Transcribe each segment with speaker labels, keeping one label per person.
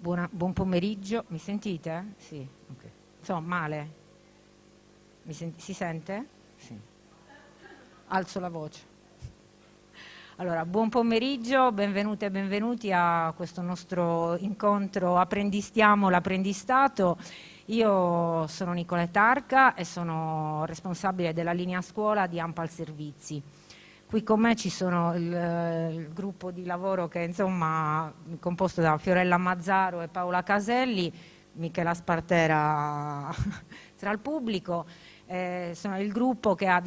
Speaker 1: Buon pomeriggio, mi sentite? Sì, ok. Insomma, male? Si sente? Sì. Alzo la voce. Allora, buon pomeriggio, benvenute e benvenuti a questo nostro incontro Apprendistiamo l'apprendistato. Io sono Nicoletta Arca e sono responsabile della linea scuola di Ampal Servizi. Qui con me ci sono il gruppo di lavoro che insomma è composto da Fiorella Mazzaro e Paola Caselli, Michela Spartera tra il pubblico. Sono il gruppo che ha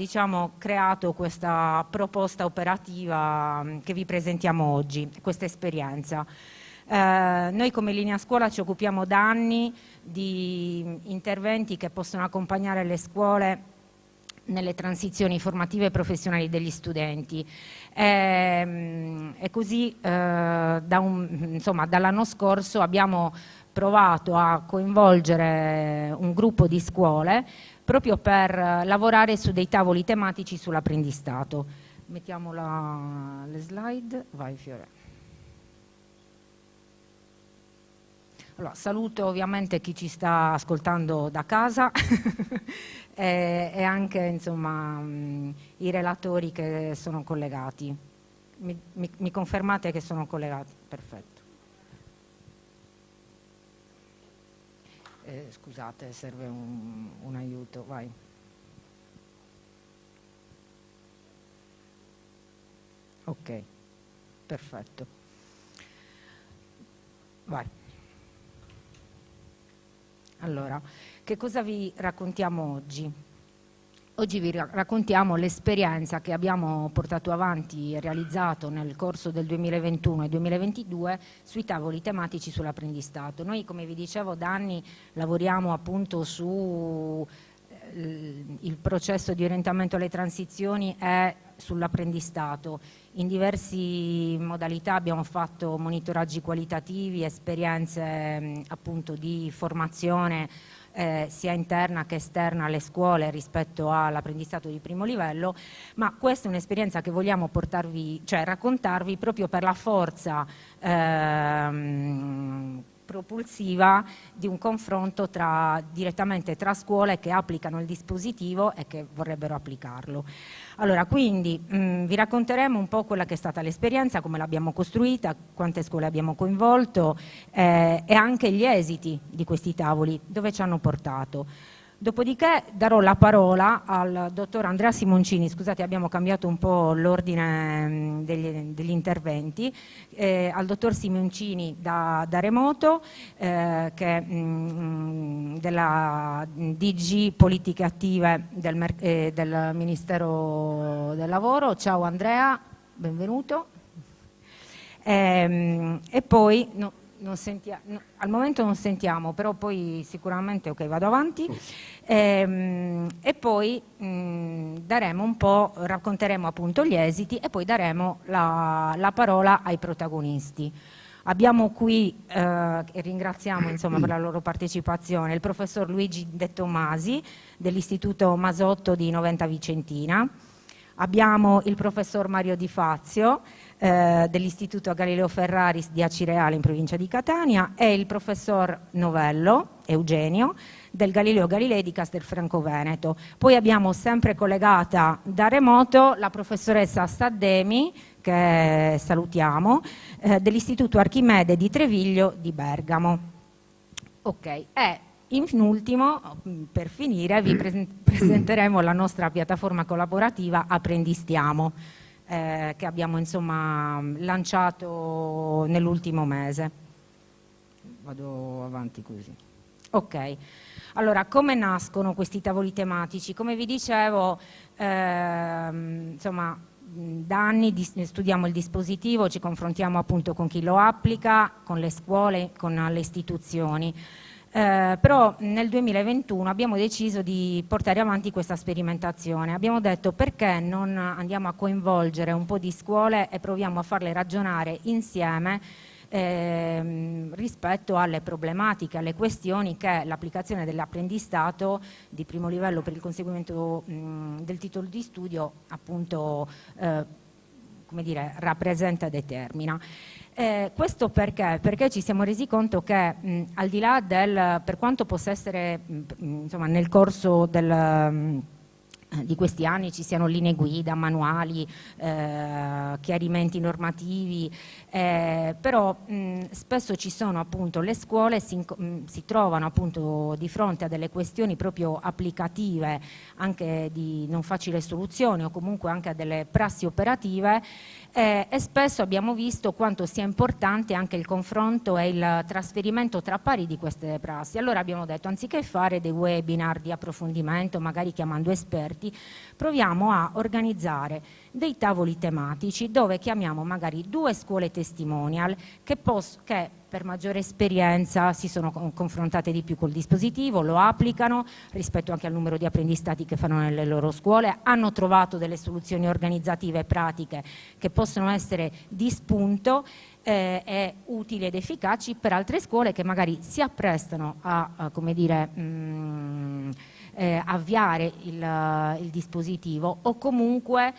Speaker 1: creato questa proposta operativa che vi presentiamo oggi, questa esperienza. Noi come linea scuola ci occupiamo da anni di interventi che possono accompagnare le scuole nelle transizioni formative e professionali degli studenti. E così dall'anno scorso abbiamo provato a coinvolgere un gruppo di scuole proprio per lavorare su dei tavoli tematici sull'apprendistato. Mettiamo le slide, vai Fiore. Allora, saluto ovviamente chi ci sta ascoltando da casa e anche insomma, i relatori che sono collegati. Mi confermate che sono collegati? Perfetto. Scusate, serve un aiuto, vai. Ok, perfetto. Vai. Allora, che cosa vi raccontiamo oggi? Oggi vi raccontiamo l'esperienza che abbiamo portato avanti e realizzato nel corso del 2021 e 2022 sui tavoli tematici sull'apprendistato. Noi, come vi dicevo, da anni lavoriamo appunto su il processo di orientamento alle transizioni e sull'apprendistato. In diverse modalità abbiamo fatto monitoraggi qualitativi, esperienze appunto di formazione sia interna che esterna alle scuole rispetto all'apprendistato di primo livello, ma questa è un'esperienza che vogliamo raccontarvi proprio per la forza propulsiva di un confronto direttamente tra scuole che applicano il dispositivo e che vorrebbero applicarlo. Allora, quindi vi racconteremo un po' quella che è stata l'esperienza, come l'abbiamo costruita, quante scuole abbiamo coinvolto e anche gli esiti di questi tavoli, dove ci hanno portato. Dopodiché darò la parola al dottor Andrea Simoncini. Scusate, abbiamo cambiato un po' l'ordine degli interventi, al dottor Simoncini da remoto, che è della DG Politiche Attive del Ministero del Lavoro. Ciao Andrea, benvenuto. E poi al momento non sentiamo, però poi sicuramente ok, vado avanti. E poi racconteremo appunto gli esiti e poi daremo la parola ai protagonisti. Abbiamo qui, e ringraziamo insomma, per la loro partecipazione, il professor Luigi De Tomasi dell'Istituto Masotto di Noventa Vicentina. Abbiamo il professor Mario Di Fazio dell'Istituto Galileo Ferraris di Acireale in provincia di Catania e il professor Novello Eugenio del Galileo Galilei di Castelfranco Veneto. Poi abbiamo sempre collegata da remoto la professoressa Saddemi, che salutiamo, dell'Istituto Archimede di Treviglio di Bergamo. Ok, e in ultimo, per finire, vi presenteremo la nostra piattaforma collaborativa Apprendistiamo, che abbiamo insomma lanciato nell'ultimo mese. Vado avanti così. Ok, allora come nascono questi tavoli tematici? Come vi dicevo, insomma, da anni studiamo il dispositivo, ci confrontiamo appunto con chi lo applica, con le scuole, con le istituzioni. Però nel 2021 abbiamo deciso di portare avanti questa sperimentazione. Abbiamo detto perché non andiamo a coinvolgere un po' di scuole e proviamo a farle ragionare insieme rispetto alle problematiche, alle questioni che l'applicazione dell'apprendistato di primo livello per il conseguimento del titolo di studio appunto come dire, rappresenta e determina. Questo perché? Perché ci siamo resi conto che al di là per quanto possa essere insomma, nel corso di questi anni ci siano linee guida, manuali, chiarimenti normativi, però spesso ci sono appunto le scuole si trovano appunto di fronte a delle questioni proprio applicative, anche di non facile soluzione o comunque anche a delle prassi operative, e spesso abbiamo visto quanto sia importante anche il confronto e il trasferimento tra pari di queste prassi. Allora abbiamo detto, anziché fare dei webinar di approfondimento, magari chiamando esperti, proviamo a organizzare dei tavoli tematici dove chiamiamo magari 2 scuole testimonial che per maggiore esperienza si sono confrontate di più col dispositivo, lo applicano rispetto anche al numero di apprendistati che fanno nelle loro scuole, hanno trovato delle soluzioni organizzative e pratiche che possono essere di spunto e utili ed efficaci per altre scuole che magari si apprestano a come dire, avviare il dispositivo o comunque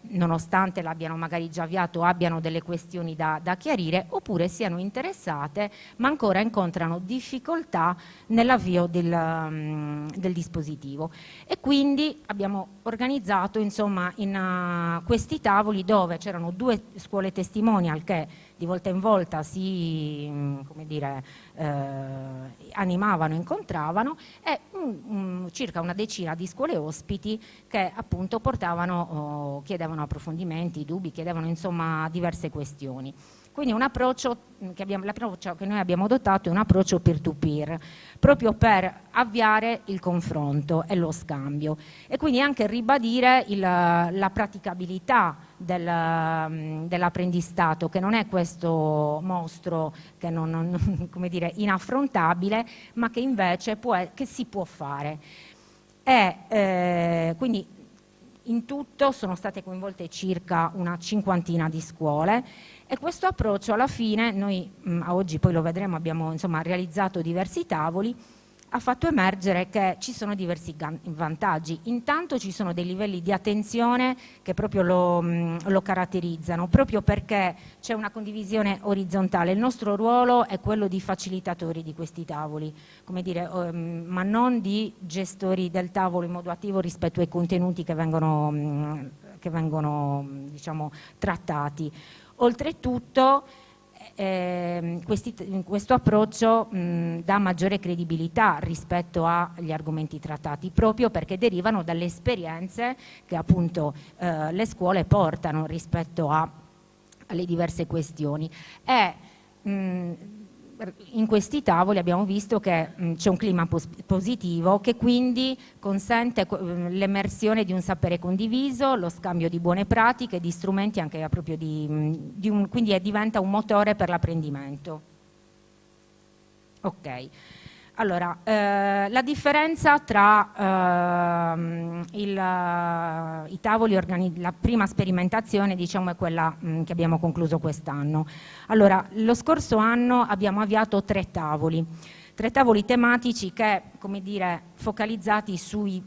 Speaker 1: nonostante l'abbiano magari già avviato abbiano delle questioni da chiarire, oppure siano interessate ma ancora incontrano difficoltà nell'avvio del dispositivo. E quindi abbiamo organizzato insomma in questi tavoli dove c'erano 2 scuole testimonial che di volta in volta si come dire, animavano, incontravano, e circa una decina di scuole ospiti che appunto chiedevano approfondimenti, dubbi, chiedevano insomma diverse questioni. Quindi l'approccio che noi abbiamo adottato è un approccio peer-to-peer, proprio per avviare il confronto e lo scambio e quindi anche ribadire la praticabilità dell'apprendistato, che non è questo mostro che come dire, inaffrontabile, ma che invece che si può fare. Quindi in tutto sono state coinvolte circa una 50ina di scuole e questo approccio alla fine, noi a oggi poi lo vedremo, abbiamo insomma realizzato diversi tavoli, ha fatto emergere che ci sono diversi vantaggi. Intanto ci sono dei livelli di attenzione che proprio lo caratterizzano, proprio perché c'è una condivisione orizzontale. Il nostro ruolo è quello di facilitatori di questi tavoli, come dire, ma non di gestori del tavolo in modo attivo rispetto ai contenuti che vengono diciamo, trattati. Oltretutto questo approccio dà maggiore credibilità rispetto agli argomenti trattati, proprio perché derivano dalle esperienze che appunto le scuole portano rispetto alle diverse questioni. In questi tavoli abbiamo visto che c'è un clima positivo che quindi consente l'emersione di un sapere condiviso, lo scambio di buone pratiche, di strumenti anche proprio quindi diventa un motore per l'apprendimento. Ok. Allora, la differenza tra i tavoli, la prima sperimentazione diciamo è quella che abbiamo concluso quest'anno. Allora, lo scorso anno abbiamo avviato 3 tavoli tematici che, come dire, focalizzati su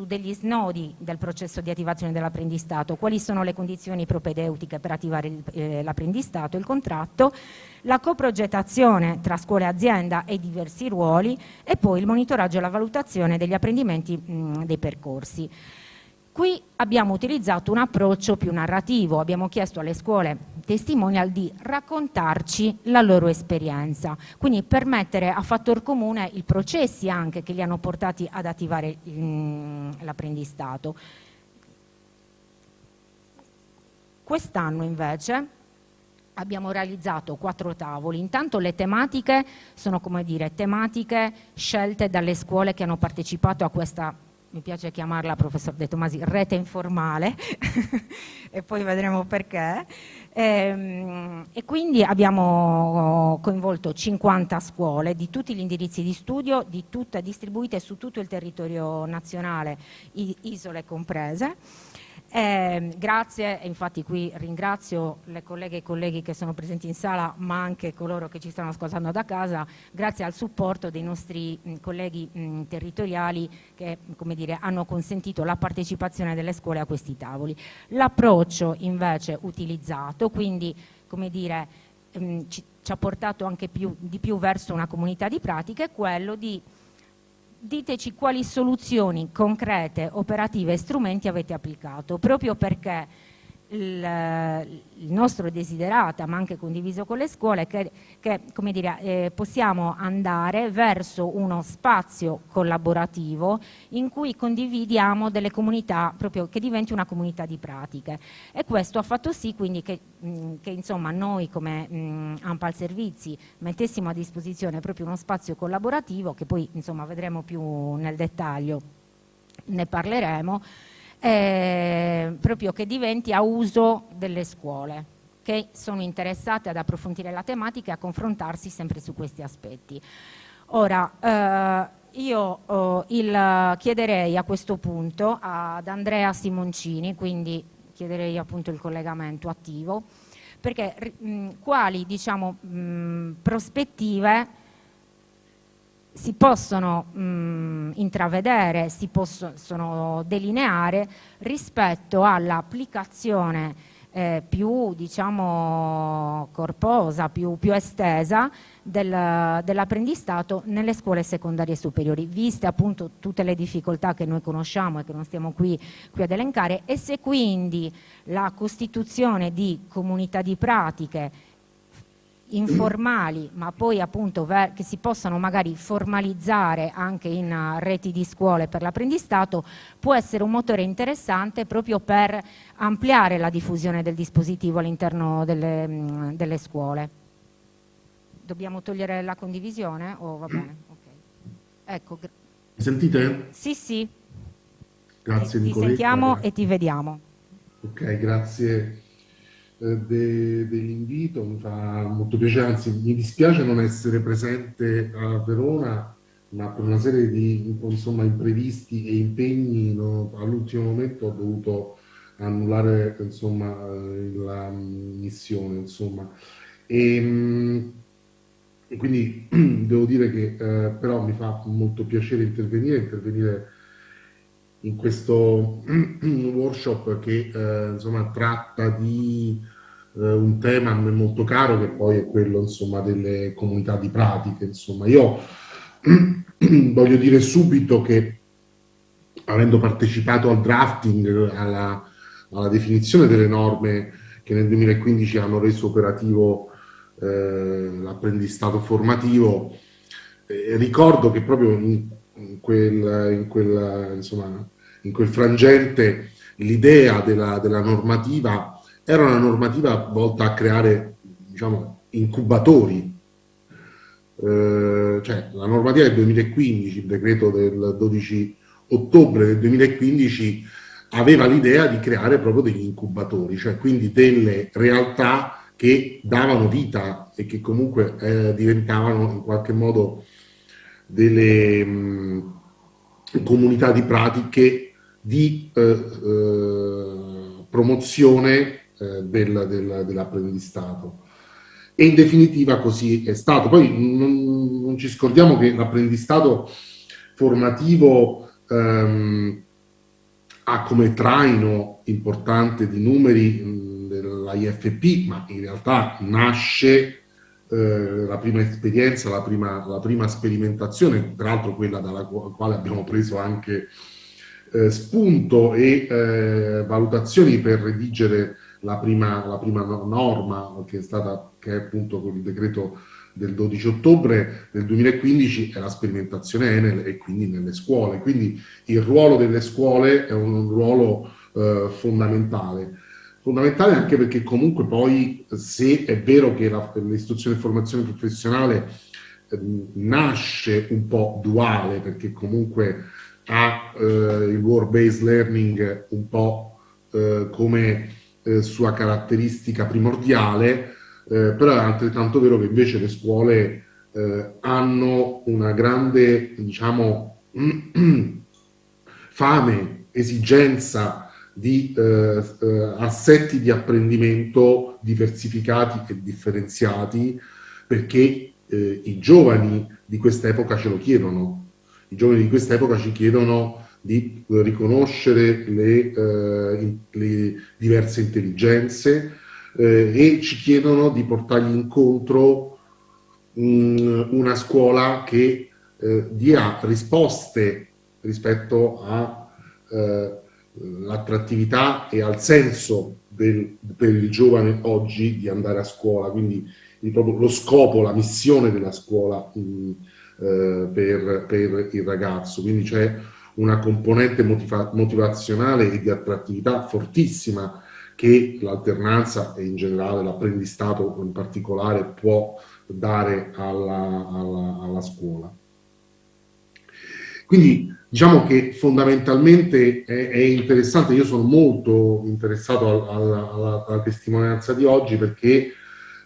Speaker 1: degli snodi del processo di attivazione dell'apprendistato, quali sono le condizioni propedeutiche per attivare l'apprendistato, il contratto, la coprogettazione tra scuola e azienda e diversi ruoli e poi il monitoraggio e la valutazione degli apprendimenti dei percorsi. Qui abbiamo utilizzato un approccio più narrativo, abbiamo chiesto alle scuole testimonial di raccontarci la loro esperienza, quindi per mettere a fattor comune i processi anche che li hanno portati ad attivare l'apprendistato. Quest'anno invece abbiamo realizzato 4 tavoli. Intanto le tematiche sono, come dire, tematiche scelte dalle scuole che hanno partecipato a questa, mi piace chiamarla, professor De Tomasi, rete informale e poi vedremo perché. E quindi abbiamo coinvolto 50 scuole di tutti gli indirizzi di studio, distribuite su tutto il territorio nazionale, isole comprese. Grazie, e infatti qui ringrazio le colleghe e i colleghi che sono presenti in sala, ma anche coloro che ci stanno ascoltando da casa, grazie al supporto dei nostri colleghi territoriali che, come dire, hanno consentito la partecipazione delle scuole a questi tavoli. L'approccio invece utilizzato, quindi come dire, ci ha portato anche di più verso una comunità di pratica, è quello di diteci quali soluzioni concrete, operative e strumenti avete applicato, proprio perché il nostro desiderata, ma anche condiviso con le scuole, che come dire, possiamo andare verso uno spazio collaborativo in cui condividiamo delle comunità, proprio che diventi una comunità di pratiche, e questo ha fatto sì quindi che insomma noi come ANPAL Servizi mettessimo a disposizione proprio uno spazio collaborativo, che poi insomma vedremo più nel dettaglio, ne parleremo, proprio che diventi a uso delle scuole che sono interessate ad approfondire la tematica e a confrontarsi sempre su questi aspetti. Ora, io chiederei a questo punto ad Andrea Simoncini, quindi chiederei appunto il collegamento attivo, perché quali diciamo, prospettive si possono intravedere, si possono delineare rispetto all'applicazione più diciamo, corposa, più estesa dell'apprendistato nelle scuole secondarie superiori, viste appunto tutte le difficoltà che noi conosciamo e che non stiamo qui ad elencare, e se quindi la costituzione di comunità di pratiche informali, ma poi appunto che si possano magari formalizzare anche in reti di scuole per l'apprendistato, può essere un motore interessante proprio per ampliare la diffusione del dispositivo all'interno delle scuole. Dobbiamo togliere la condivisione o va bene? Okay. Ecco.
Speaker 2: Mi sentite?
Speaker 1: Sì, sì.
Speaker 2: Grazie
Speaker 1: Ti
Speaker 2: Nicoletta.
Speaker 1: sentiamo e ti vediamo.
Speaker 2: Ok, grazie dell'invito, mi fa molto piacere, anzi mi dispiace non essere presente a Verona, ma per una serie di insomma, imprevisti e impegni all'ultimo momento ho dovuto annullare insomma, la missione. Insomma. E quindi devo dire che però mi fa molto piacere intervenire in questo workshop che insomma, tratta di un tema a me molto caro, che poi è quello insomma, delle comunità di pratiche. Insomma. Io voglio dire subito che, avendo partecipato al drafting, alla definizione delle norme che nel 2015 hanno reso operativo l'apprendistato formativo, ricordo che proprio in quel frangente l'idea della normativa era una normativa volta a creare, diciamo, incubatori. Cioè, la normativa del 2015, il decreto del 12 ottobre del 2015, aveva l'idea di creare proprio degli incubatori, cioè quindi delle realtà che davano vita e che comunque diventavano in qualche modo delle comunità di pratiche di promozione dell'apprendistato. E in definitiva così è stato. Poi non ci scordiamo che l'apprendistato formativo ha come traino importante di numeri dell'IFP, ma in realtà nasce la prima esperienza, la prima sperimentazione, peraltro quella dalla quale abbiamo preso anche spunto e valutazioni per redigere la prima norma, che è appunto con il decreto del 12 ottobre del 2015, è la sperimentazione Enel, e quindi nelle scuole. Quindi il ruolo delle scuole è un ruolo fondamentale anche perché comunque poi, se è vero che l'istruzione e formazione professionale nasce un po' duale, perché comunque ha il work-based learning un po' come sua caratteristica primordiale, però è altrettanto vero che invece le scuole hanno una grande, diciamo, fame, esigenza di assetti di apprendimento diversificati e differenziati, perché i giovani di questa epoca ce lo chiedono. I giovani di questa epoca ci chiedono di riconoscere le diverse intelligenze, e ci chiedono di portargli incontro una scuola che dia risposte rispetto all'attrattività e al senso per il giovane oggi di andare a scuola, quindi proprio lo scopo, la missione della scuola per il ragazzo. Quindi c'è una componente motivazionale e di attrattività fortissima che l'alternanza e in generale l'apprendistato in particolare può dare alla scuola. Quindi diciamo che fondamentalmente è interessante, io sono molto interessato alla testimonianza di oggi perché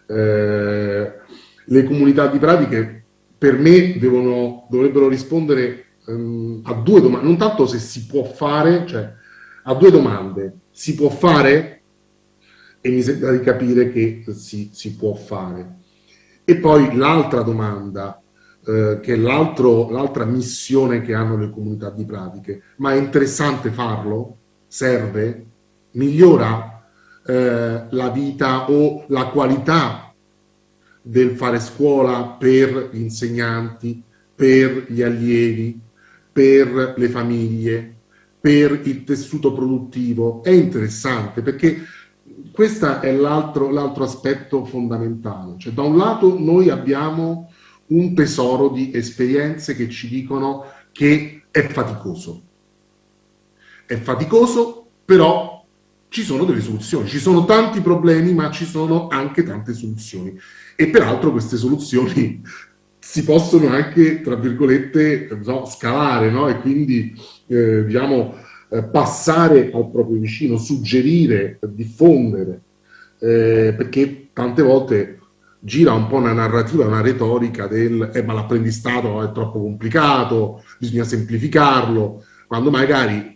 Speaker 2: le comunità di pratiche per me dovrebbero rispondere a due domande, non tanto se si può fare, cioè a due domande: si può fare? E mi sembra di capire che si può fare. E poi l'altra domanda, che è l'altra missione che hanno le comunità di pratiche: ma è interessante farlo? Serve? Migliora la vita o la qualità del fare scuola per gli insegnanti, per gli allievi, per le famiglie, per il tessuto produttivo? È interessante perché questo è l'altro aspetto fondamentale. Cioè, da un lato noi abbiamo un tesoro di esperienze che ci dicono che è faticoso, però ci sono delle soluzioni, ci sono tanti problemi, ma ci sono anche tante soluzioni. E peraltro queste soluzioni si possono anche, tra virgolette, scalare, no? E quindi, diciamo, passare al proprio vicino, suggerire, diffondere, perché tante volte gira un po' una narrativa, una retorica del ma l'apprendistato è troppo complicato, bisogna semplificarlo, quando magari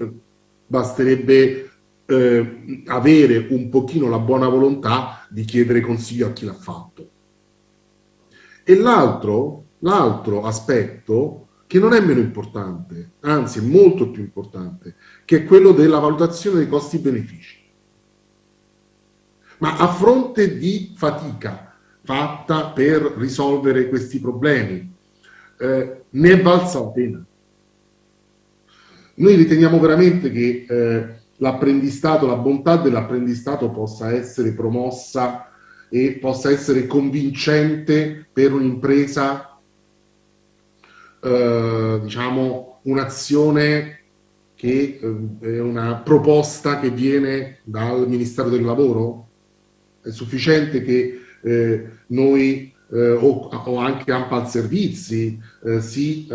Speaker 2: basterebbe avere un pochino la buona volontà di chiedere consiglio a chi l'ha fatto. E l'altro aspetto, che non è meno importante, anzi è molto più importante, che è quello della valutazione dei costi-benefici. Ma a fronte di fatica fatta per risolvere questi problemi, ne è valsa la pena? Noi riteniamo veramente che l'apprendistato, la bontà dell'apprendistato possa essere promossa e possa essere convincente per un'impresa, diciamo, un'azione che è una proposta che viene dal Ministero del Lavoro? È sufficiente che noi o anche ANPAL Servizi si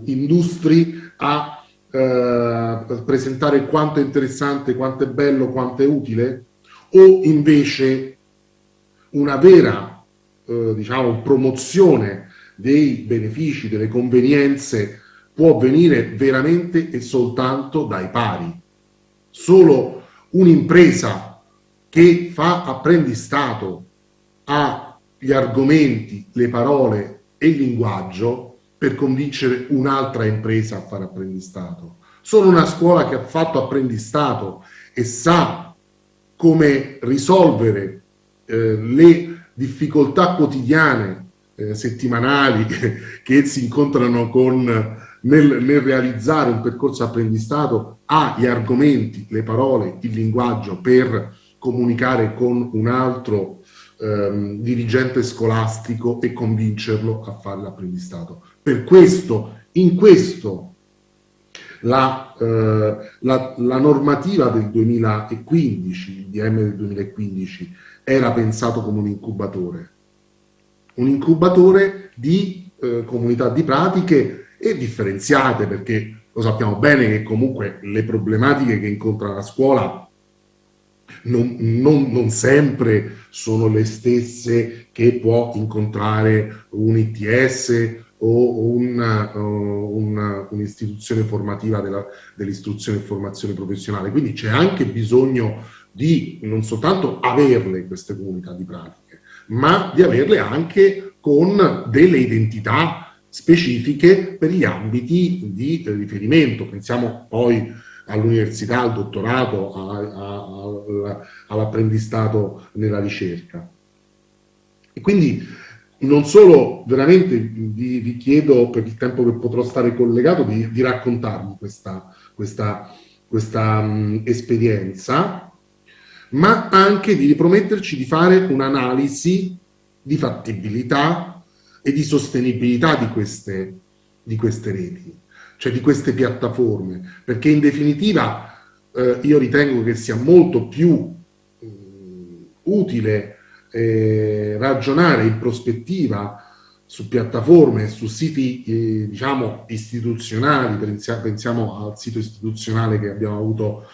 Speaker 2: industri a presentare quanto è interessante, quanto è bello, quanto è utile? O invece una vera diciamo, promozione dei benefici, delle convenienze può venire veramente e soltanto dai pari? Solo un'impresa che fa apprendistato ha gli argomenti, le parole e il linguaggio per convincere un'altra impresa a fare apprendistato. Solo una scuola che ha fatto apprendistato e sa come risolvere le difficoltà quotidiane, settimanali che si incontrano nel realizzare un percorso apprendistato, ha gli argomenti, le parole, il linguaggio per comunicare con un altro dirigente scolastico e convincerlo a fare l'apprendistato. Per questo, in questo, la normativa del 2015, il DM del 2015, era pensato come un incubatore di comunità di pratiche e differenziate, perché lo sappiamo bene che comunque le problematiche che incontra la scuola non sempre sono le stesse che può incontrare un ITS o un'istituzione formativa dell'istruzione e formazione professionale. Quindi c'è anche bisogno di non soltanto averle queste comunità di pratiche, ma di averle anche con delle identità specifiche per gli ambiti di riferimento. Pensiamo poi all'università, al dottorato, all'apprendistato nella ricerca. E quindi non solo, veramente vi chiedo, per il tempo che potrò stare collegato, di raccontarmi questa esperienza, ma anche di riprometterci di fare un'analisi di fattibilità e di sostenibilità di queste reti, cioè di queste piattaforme, perché in definitiva io ritengo che sia molto più utile ragionare in prospettiva su piattaforme e su siti diciamo istituzionali. Pensiamo al sito istituzionale che abbiamo avuto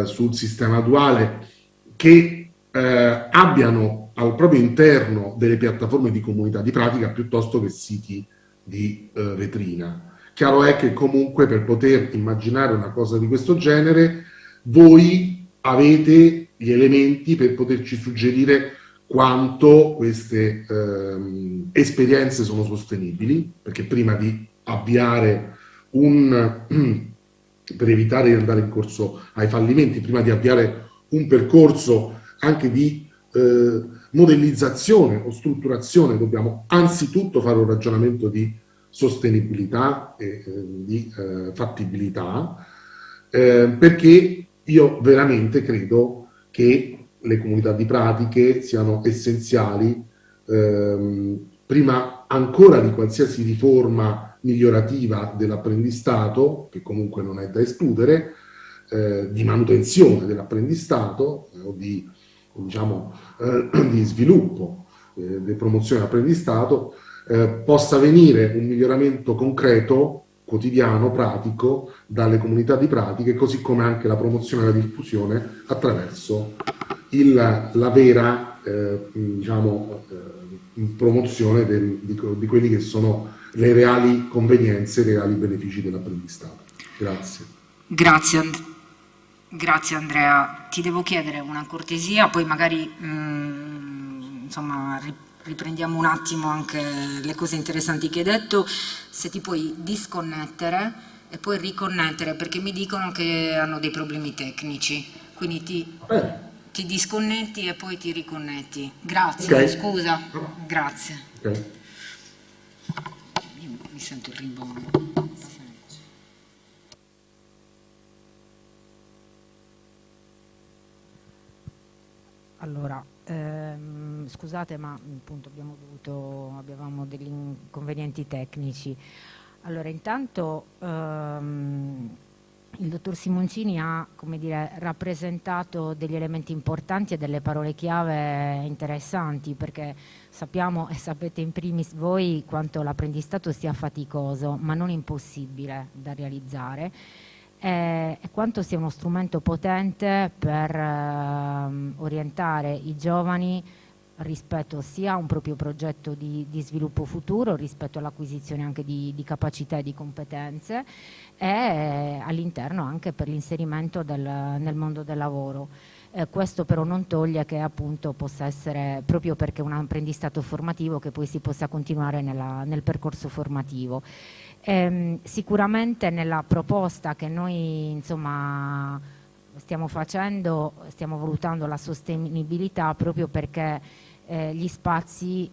Speaker 2: sul sistema duale, che abbiano al proprio interno delle piattaforme di comunità di pratica piuttosto che siti di vetrina. Chiaro è che comunque per poter immaginare una cosa di questo genere voi avete gli elementi per poterci suggerire quanto queste esperienze sono sostenibili, perché prima di avviare per evitare di andare incontro ai fallimenti, prima di avviare un percorso anche di modellizzazione o strutturazione, dobbiamo anzitutto fare un ragionamento di sostenibilità e di fattibilità, perché io veramente credo che le comunità di pratiche siano essenziali prima ancora di qualsiasi riforma migliorativa dell'apprendistato, che comunque non è da escludere, di manutenzione dell'apprendistato o di, diciamo, di sviluppo, di promozione dell'apprendistato, possa venire un miglioramento concreto, quotidiano, pratico, dalle comunità di pratiche, così come anche la promozione e la diffusione attraverso la vera diciamo, promozione di quelli che sono le reali convenienze, i reali benefici dell'apprendistato. Grazie.
Speaker 1: Grazie Andrea. Ti devo chiedere una cortesia, poi magari insomma riprendiamo un attimo anche le cose interessanti che hai detto, se ti puoi disconnettere e poi riconnettere, perché mi dicono che hanno dei problemi tecnici, quindi ti disconnetti e poi ti riconnetti. Grazie, okay. Scusa, grazie. Okay. Io mi sento il rimborso. Allora, scusate, ma appunto avevamo degli inconvenienti tecnici. Allora, intanto il dottor Simoncini ha, come dire, rappresentato degli elementi importanti e delle parole chiave interessanti, perché sappiamo e sapete in primis voi quanto l'apprendistato sia faticoso, ma non impossibile da realizzare, e quanto sia uno strumento potente per orientare i giovani rispetto sia a un proprio progetto di sviluppo futuro, rispetto all'acquisizione anche di capacità e di competenze, e all'interno anche per l'inserimento nel mondo del lavoro. Questo però non toglie che appunto possa essere, proprio perché è un apprendistato formativo, che poi si possa continuare nel percorso formativo. Sicuramente nella proposta che noi insomma stiamo facendo, stiamo valutando la sostenibilità, proprio perché gli spazi,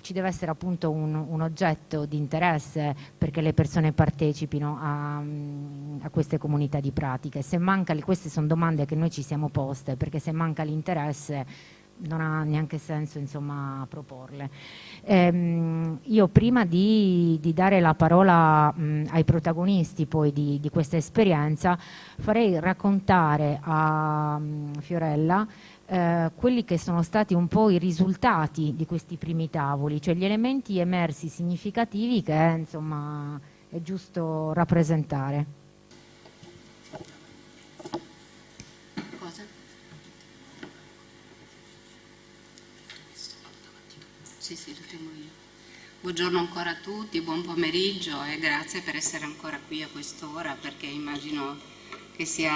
Speaker 1: ci deve essere appunto un oggetto di interesse perché le persone partecipino a queste comunità di pratiche. Se manca, queste sono domande che noi ci siamo poste, perché se manca l'interesse non ha neanche senso insomma proporle. Io prima di dare la parola ai protagonisti poi di questa esperienza, farei raccontare a Fiorella quelli che sono stati un po' i risultati di questi primi tavoli, cioè gli elementi emersi significativi che insomma è giusto rappresentare.
Speaker 3: Cosa? Sì, lo tengo io. Buongiorno ancora a tutti, buon pomeriggio e grazie per essere ancora qui a quest'ora, perché immagino che sia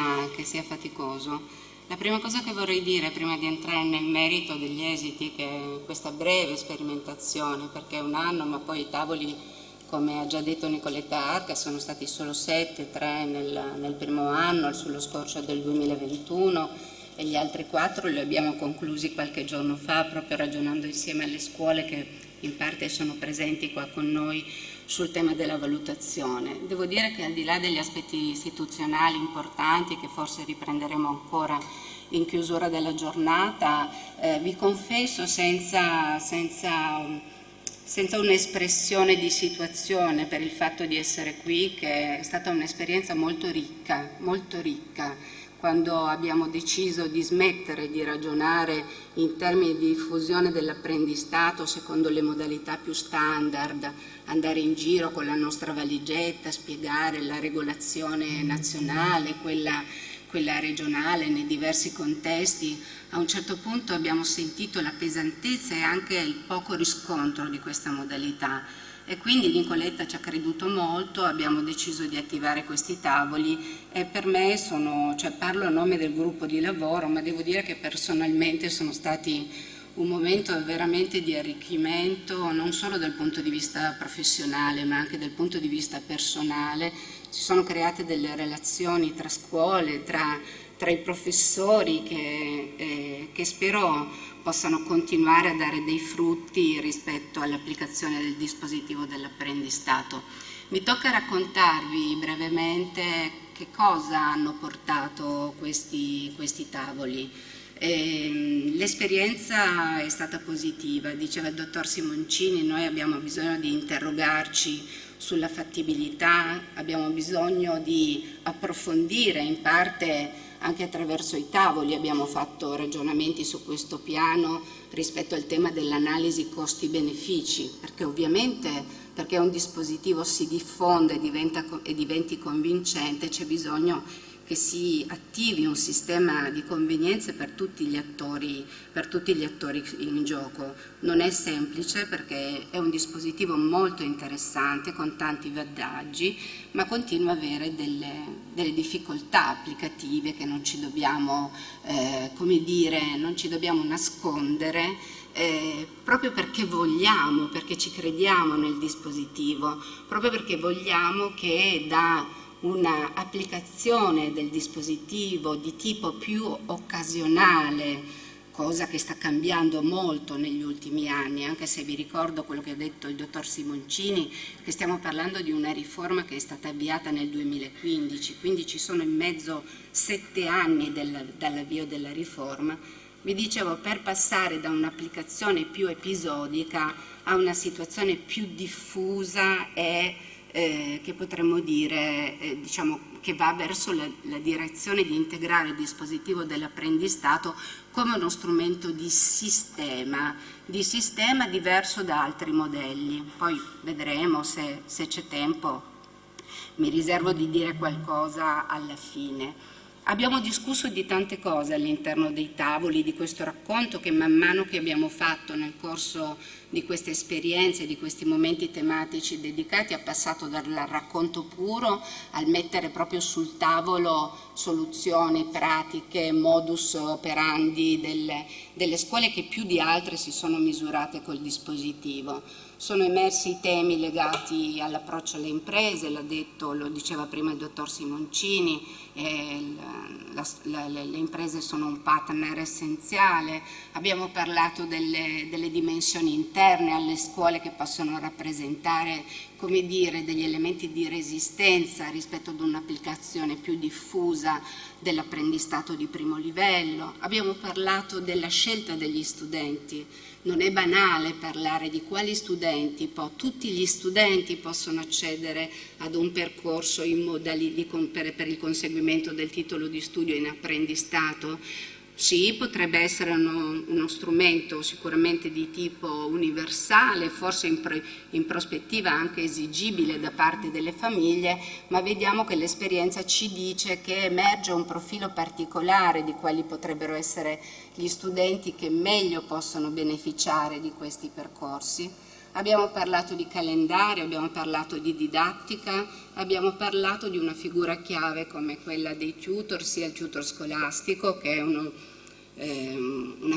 Speaker 3: faticoso. La prima cosa che vorrei dire prima di entrare nel merito degli esiti, che è questa breve sperimentazione, perché è un anno, ma poi i tavoli come ha già detto Nicoletta Arca, sono stati solo 7, 3 nel primo anno, sullo scorcio del 2021, e gli altri 4 li abbiamo conclusi qualche giorno fa, proprio ragionando insieme alle scuole che in parte sono presenti qua con noi sul tema della valutazione. Devo dire che al di là degli aspetti istituzionali importanti, che forse riprenderemo ancora in chiusura della giornata, vi confesso senza un'espressione di situazione per il fatto di essere qui, che è stata un'esperienza molto ricca, quando abbiamo deciso di smettere di ragionare in termini di diffusione dell'apprendistato secondo le modalità più standard, andare in giro con la nostra valigetta, spiegare la regolazione nazionale, quella regionale nei diversi contesti. A un certo punto abbiamo sentito la pesantezza e anche il poco riscontro di questa modalità, e quindi Nicoletta ci ha creduto molto, abbiamo deciso di attivare questi tavoli, e per me parlo a nome del gruppo di lavoro, ma devo dire che personalmente sono stati un momento veramente di arricchimento, non solo dal punto di vista professionale ma anche dal punto di vista personale. Si sono create delle relazioni tra scuole, tra i professori che spero possano continuare a dare dei frutti rispetto all'applicazione del dispositivo dell'apprendistato. Mi tocca raccontarvi brevemente che cosa hanno portato questi tavoli. L'esperienza è stata positiva, diceva il dottor Simoncini, noi abbiamo bisogno di interrogarci sulla fattibilità, abbiamo bisogno di approfondire in parte anche attraverso i tavoli, abbiamo fatto ragionamenti su questo piano rispetto al tema dell'analisi costi-benefici, perché ovviamente perché un dispositivo si diffonde e diventi convincente c'è bisogno che si attivi un sistema di convenienze per tutti gli attori in gioco. Non è semplice perché è un dispositivo molto interessante con tanti vantaggi, ma continua a avere delle difficoltà applicative che non ci dobbiamo, non ci dobbiamo nascondere, proprio perché vogliamo, perché ci crediamo nel dispositivo, proprio perché vogliamo che da una applicazione del dispositivo di tipo più occasionale, cosa che sta cambiando molto negli ultimi anni, anche se vi ricordo quello che ha detto il dottor Simoncini, che stiamo parlando di una riforma che è stata avviata nel 2015, quindi ci sono in mezzo 7 anni dall'avvio della riforma. Vi dicevo, per passare da un'applicazione più episodica a una situazione più diffusa e che potremmo dire che va verso la direzione di integrare il dispositivo dell'apprendistato come uno strumento di sistema diverso da altri modelli. Poi vedremo se c'è tempo, mi riservo di dire qualcosa alla fine. Abbiamo discusso di tante cose all'interno dei tavoli, di questo racconto che man mano che abbiamo fatto nel corso di queste esperienze, di questi momenti tematici dedicati, è passato dal racconto puro al mettere proprio sul tavolo soluzioni, pratiche, modus operandi delle scuole che più di altre si sono misurate col dispositivo. Sono emersi i temi legati all'approccio alle imprese, lo diceva prima il dottor Simoncini, le imprese sono un partner essenziale. Abbiamo parlato delle dimensioni interne alle scuole che possono rappresentare, come dire, degli elementi di resistenza rispetto ad un'applicazione più diffusa dell'apprendistato di primo livello. Abbiamo parlato della scelta degli studenti. Non è banale parlare di quali studenti, tutti gli studenti possono accedere ad un percorso per il conseguimento del titolo di studio in apprendistato. Sì, potrebbe essere uno strumento sicuramente di tipo universale, forse in prospettiva anche esigibile da parte delle famiglie, ma vediamo che l'esperienza ci dice che emerge un profilo particolare di quali potrebbero essere gli studenti che meglio possono beneficiare di questi percorsi. Abbiamo parlato di calendario, abbiamo parlato di didattica, abbiamo parlato di una figura chiave come quella dei tutor, sia il tutor scolastico che è una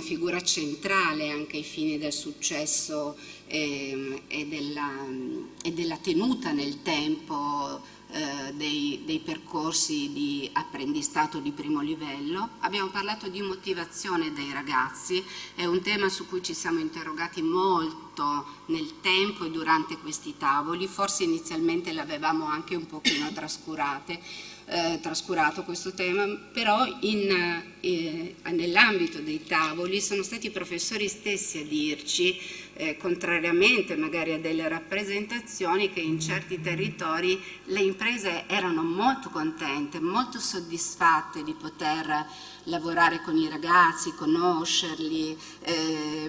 Speaker 3: figura centrale anche ai fini del successo e della tenuta nel tempo dei percorsi di apprendistato di primo livello. Abbiamo parlato di motivazione dei ragazzi, è un tema su cui ci siamo interrogati molto nel tempo e durante questi tavoli, forse inizialmente l'avevamo anche un pochino trascurato questo tema, però nell'ambito dei tavoli sono stati i professori stessi a dirci, contrariamente magari a delle rappresentazioni, che in certi territori le imprese erano molto contente, molto soddisfatte di poter lavorare con i ragazzi, conoscerli,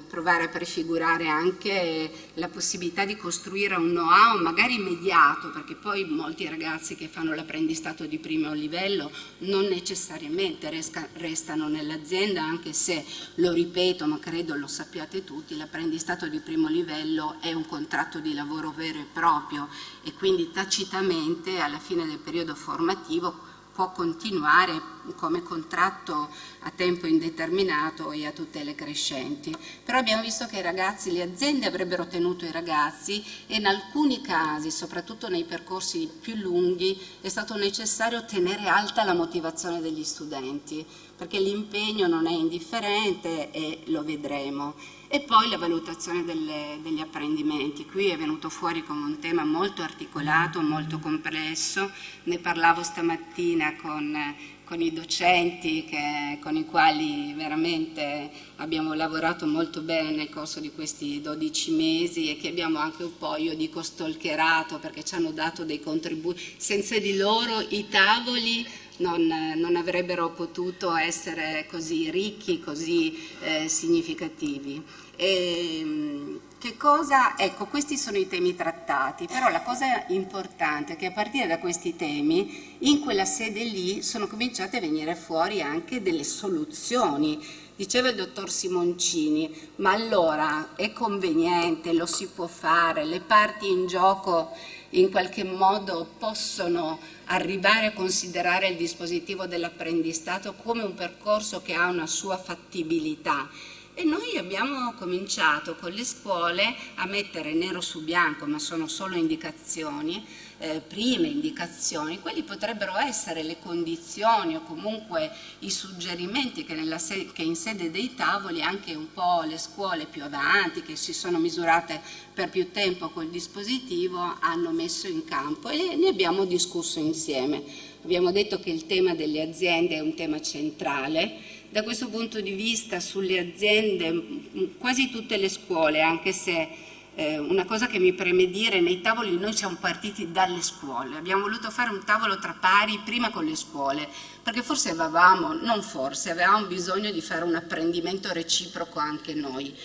Speaker 3: provare a prefigurare anche la possibilità di costruire un know-how magari immediato, perché poi molti ragazzi che fanno l'apprendistato di primo livello non necessariamente restano nell'azienda, anche se, lo ripeto, ma credo lo sappiate tutti, l'apprendistato di primo livello è un contratto di lavoro vero e proprio e quindi tacitamente alla fine del periodo formativo può continuare come contratto a tempo indeterminato e a tutele crescenti. Però abbiamo visto che i ragazzi, le aziende avrebbero tenuto i ragazzi e in alcuni casi, soprattutto nei percorsi più lunghi, è stato necessario tenere alta la motivazione degli studenti, perché l'impegno non è indifferente e lo vedremo. E poi la valutazione degli apprendimenti. Qui è venuto fuori come un tema molto articolato, molto complesso, ne parlavo stamattina con i docenti con i quali veramente abbiamo lavorato molto bene nel corso di questi 12 mesi e che abbiamo anche un po', io dico, stalkerato, perché ci hanno dato dei contributi. Senza di loro i tavoli non avrebbero potuto essere così ricchi, così significativi. Che cosa? Ecco, questi sono i temi trattati, però la cosa importante è che a partire da questi temi, in quella sede lì, sono cominciate a venire fuori anche delle soluzioni. Diceva il dottor Simoncini, ma allora è conveniente, lo si può fare, le parti in gioco in qualche modo possono arrivare a considerare il dispositivo dell'apprendistato come un percorso che ha una sua fattibilità. E noi abbiamo cominciato con le scuole a mettere nero su bianco, ma sono solo indicazioni, prime indicazioni, quelli potrebbero essere le condizioni o comunque i suggerimenti che in sede dei tavoli anche un po' le scuole più avanti, che si sono misurate per più tempo col dispositivo, hanno messo in campo e ne abbiamo discusso insieme. Abbiamo detto che il tema delle aziende è un tema centrale. Da questo punto di vista sulle aziende, quasi tutte le scuole, anche se una cosa che mi preme dire, nei tavoli noi siamo partiti dalle scuole, abbiamo voluto fare un tavolo tra pari prima con le scuole, perché forse avevamo bisogno di fare un apprendimento reciproco anche noi.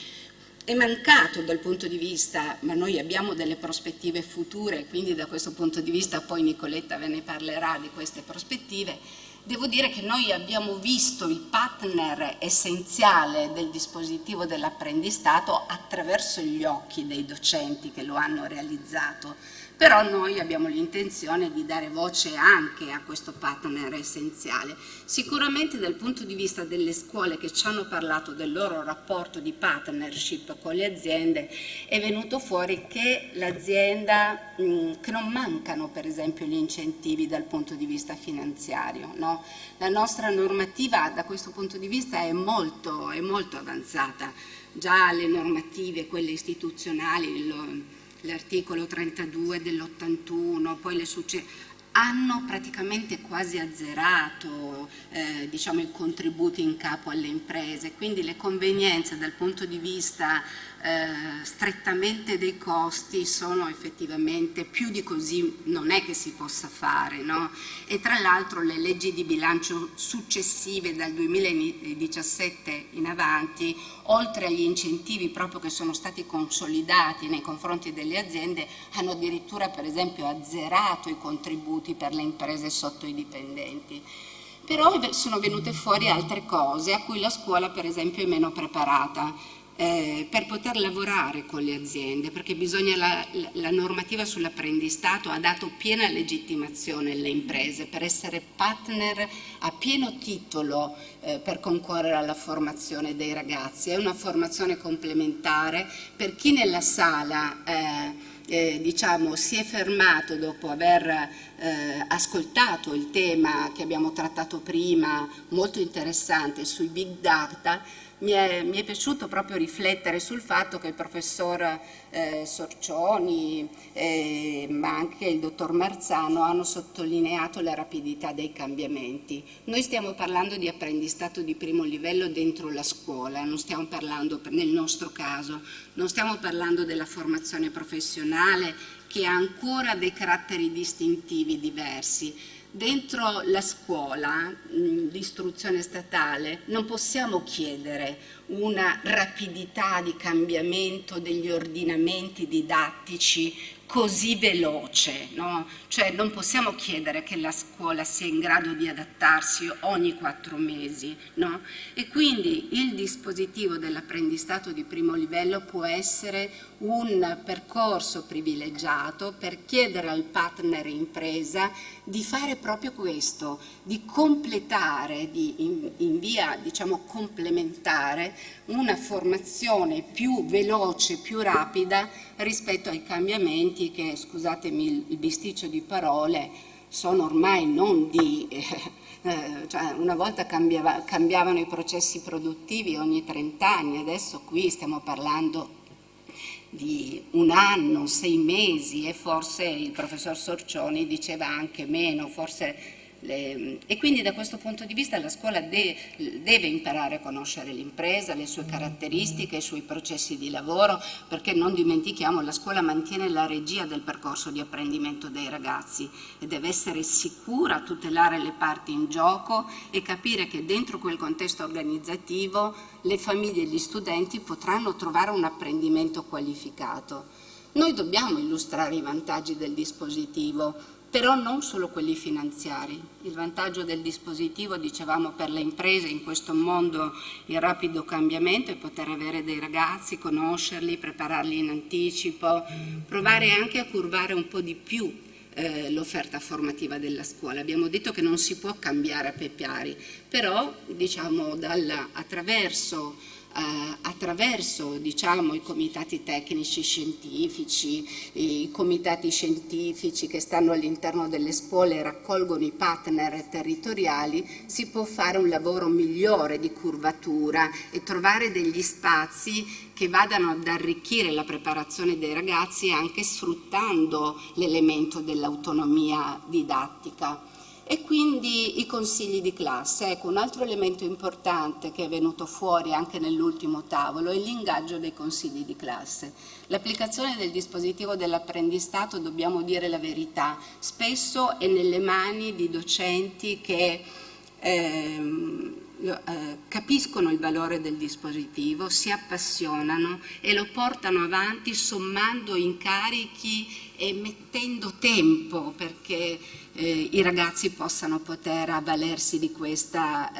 Speaker 3: È mancato dal punto di vista, ma noi abbiamo delle prospettive future, quindi da questo punto di vista poi Nicoletta ve ne parlerà di queste prospettive. Devo dire che noi abbiamo visto il partner essenziale del dispositivo dell'apprendistato attraverso gli occhi dei docenti che lo hanno realizzato, però noi abbiamo l'intenzione di dare voce anche a questo partner essenziale. Sicuramente dal punto di vista delle scuole che ci hanno parlato del loro rapporto di partnership con le aziende, è venuto fuori che l'azienda, che non mancano per esempio gli incentivi dal punto di vista finanziario, no? La nostra normativa da questo punto di vista è molto avanzata, già le normative, quelle istituzionali, l'articolo 32 dell'81, poi le successive, hanno praticamente quasi azzerato diciamo, i contributi in capo alle imprese, quindi le convenienze dal punto di vista strettamente dei costi sono effettivamente più di così, non è che si possa fare, no? E tra l'altro le leggi di bilancio successive dal 2017 in avanti, oltre agli incentivi proprio che sono stati consolidati nei confronti delle aziende, hanno addirittura per esempio azzerato i contributi per le imprese sotto i dipendenti. Però sono venute fuori altre cose a cui la scuola per esempio è meno preparata per poter lavorare con le aziende, perché la normativa sull'apprendistato ha dato piena legittimazione alle imprese per essere partner a pieno titolo per concorrere alla formazione dei ragazzi. È una formazione complementare per chi nella sala diciamo, si è fermato dopo aver ascoltato il tema che abbiamo trattato prima, molto interessante, sui big data. Mi è piaciuto proprio riflettere sul fatto che il professor Sorcioni, ma anche il dottor Marzano hanno sottolineato la rapidità dei cambiamenti. Noi stiamo parlando di apprendistato di primo livello dentro la scuola, non stiamo parlando, nel nostro caso, non stiamo parlando della formazione professionale che ha ancora dei caratteri distintivi diversi. Dentro la scuola di istruzione statale non possiamo chiedere una rapidità di cambiamento degli ordinamenti didattici così veloce, no? Cioè non possiamo chiedere che la scuola sia in grado di adattarsi ogni 4 mesi, no? E quindi il dispositivo dell'apprendistato di primo livello può essere un percorso privilegiato per chiedere al partner impresa di fare proprio questo, di completare, in via diciamo complementare, una formazione più veloce, più rapida rispetto ai cambiamenti che, scusatemi il bisticcio di parole, sono ormai non di... cioè una volta cambiavano i processi produttivi ogni 30 anni, adesso qui stiamo parlando di 1 anno, 6 mesi e forse il professor Sorcioni diceva anche meno, forse e quindi da questo punto di vista la scuola deve imparare a conoscere l'impresa, le sue caratteristiche, i suoi processi di lavoro, perché non dimentichiamo la scuola mantiene la regia del percorso di apprendimento dei ragazzi e deve essere sicura a tutelare le parti in gioco e capire che dentro quel contesto organizzativo le famiglie e gli studenti potranno trovare un apprendimento qualificato. Noi dobbiamo illustrare i vantaggi del dispositivo, però non solo quelli finanziari. Il vantaggio del dispositivo, dicevamo, per le imprese in questo mondo in rapido cambiamento è poter avere dei ragazzi, conoscerli, prepararli in anticipo, provare anche a curvare un po' di più l'offerta formativa della scuola. Abbiamo detto che non si può cambiare a peppiari, però diciamo attraverso diciamo, i comitati tecnici scientifici, i comitati scientifici che stanno all'interno delle scuole e raccolgono i partner territoriali, si può fare un lavoro migliore di curvatura e trovare degli spazi che vadano ad arricchire la preparazione dei ragazzi anche sfruttando l'elemento dell'autonomia didattica. E quindi i consigli di classe. Ecco, un altro elemento importante che è venuto fuori anche nell'ultimo tavolo è l'ingaggio dei consigli di classe. L'applicazione del dispositivo dell'apprendistato, dobbiamo dire la verità, spesso è nelle mani di docenti che capiscono il valore del dispositivo, si appassionano e lo portano avanti sommando incarichi e mettendo tempo perché i ragazzi possano poter avvalersi di questa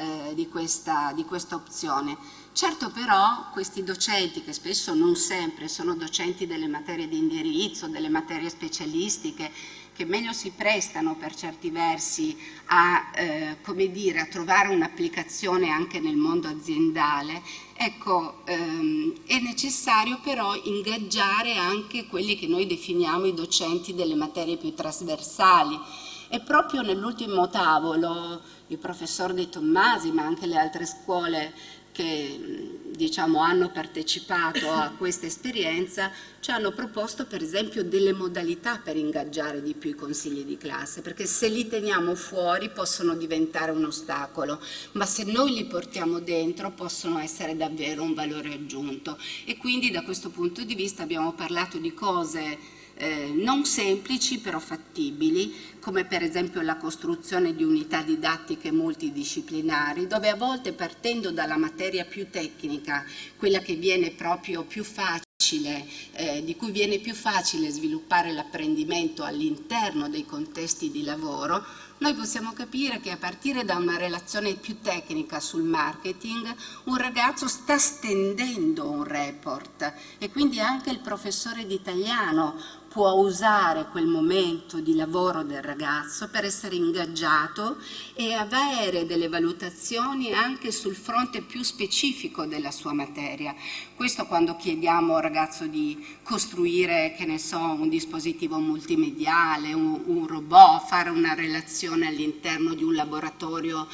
Speaker 3: opzione. Certo però questi docenti, che spesso non sempre sono docenti delle materie di indirizzo, delle materie specialistiche, che meglio si prestano per certi versi a, come dire, a trovare un'applicazione anche nel mondo aziendale, ecco, è necessario però ingaggiare anche quelli che noi definiamo i docenti delle materie più trasversali. E proprio nell'ultimo tavolo il professor De Tommasi, ma anche le altre scuole che diciamo, hanno partecipato a questa esperienza, ci hanno proposto per esempio delle modalità per ingaggiare di più i consigli di classe, perché se li teniamo fuori possono diventare un ostacolo, ma se noi li portiamo dentro possono essere davvero un valore aggiunto. E quindi da questo punto di vista abbiamo parlato di cose non semplici però fattibili, come per esempio la costruzione di unità didattiche multidisciplinari, dove a volte partendo dalla materia più tecnica, quella che viene proprio più facile, di cui viene più facile sviluppare l'apprendimento all'interno dei contesti di lavoro, noi possiamo capire che a partire da una relazione più tecnica sul marketing, un ragazzo sta stendendo un report e quindi anche il professore di italiano può usare quel momento di lavoro del ragazzo per essere ingaggiato e avere delle valutazioni anche sul fronte più specifico della sua materia. Questo quando chiediamo al ragazzo di costruire, che ne so, un dispositivo multimediale, un robot, fare una relazione all'interno di un laboratorio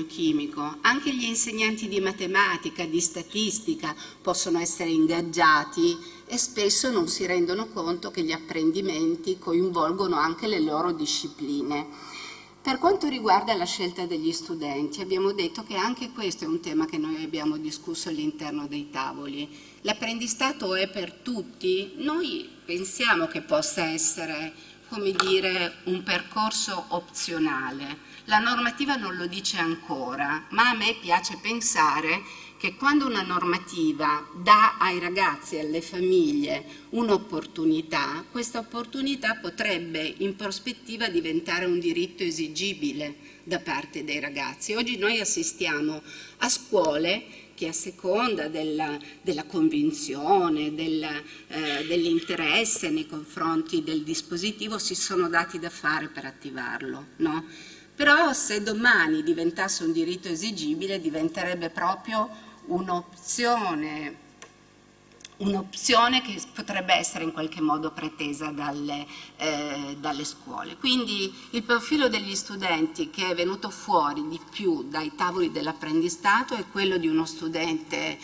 Speaker 3: chimico. Anche gli insegnanti di matematica, di statistica possono essere ingaggiati e spesso non si rendono conto che gli apprendimenti coinvolgono anche le loro discipline. Per quanto riguarda la scelta degli studenti, abbiamo detto che anche questo è un tema che noi abbiamo discusso all'interno dei tavoli. L'apprendistato è per tutti? Noi pensiamo che possa essere, come dire, un percorso opzionale. La normativa non lo dice ancora, ma a me piace pensare che quando una normativa dà ai ragazzi e alle famiglie un'opportunità, questa opportunità potrebbe in prospettiva diventare un diritto esigibile da parte dei ragazzi. Oggi noi assistiamo a scuole che a seconda della convinzione, dell'interesse nei confronti del dispositivo si sono dati da fare per attivarlo, no? Però se domani diventasse un diritto esigibile diventerebbe proprio un'opzione che potrebbe essere in qualche modo pretesa dalle scuole. Quindi il profilo degli studenti che è venuto fuori di più dai tavoli dell'apprendistato è quello di uno studente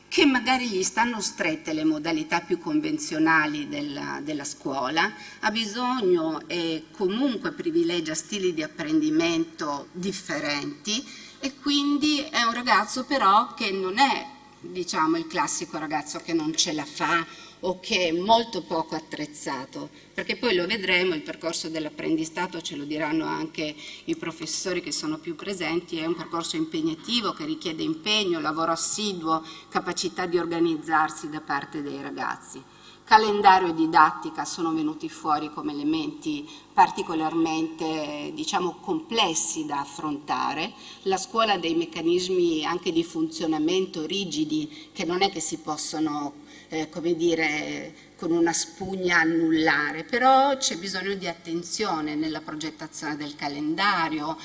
Speaker 3: che magari gli stanno strette le modalità più convenzionali della scuola, ha bisogno e comunque privilegia stili di apprendimento differenti e quindi è un ragazzo però che non è, diciamo, il classico ragazzo che non ce la fa o che è molto poco attrezzato, perché poi lo vedremo, il percorso dell'apprendistato, ce lo diranno anche i professori che sono più presenti, è un percorso impegnativo che richiede impegno, lavoro assiduo, capacità di organizzarsi da parte dei ragazzi. Calendario e didattica sono venuti fuori come elementi particolarmente, diciamo, complessi da affrontare. La scuola ha dei meccanismi anche di funzionamento rigidi che non è che si possono come dire, con una spugna annullare, però c'è bisogno di attenzione nella progettazione del calendario,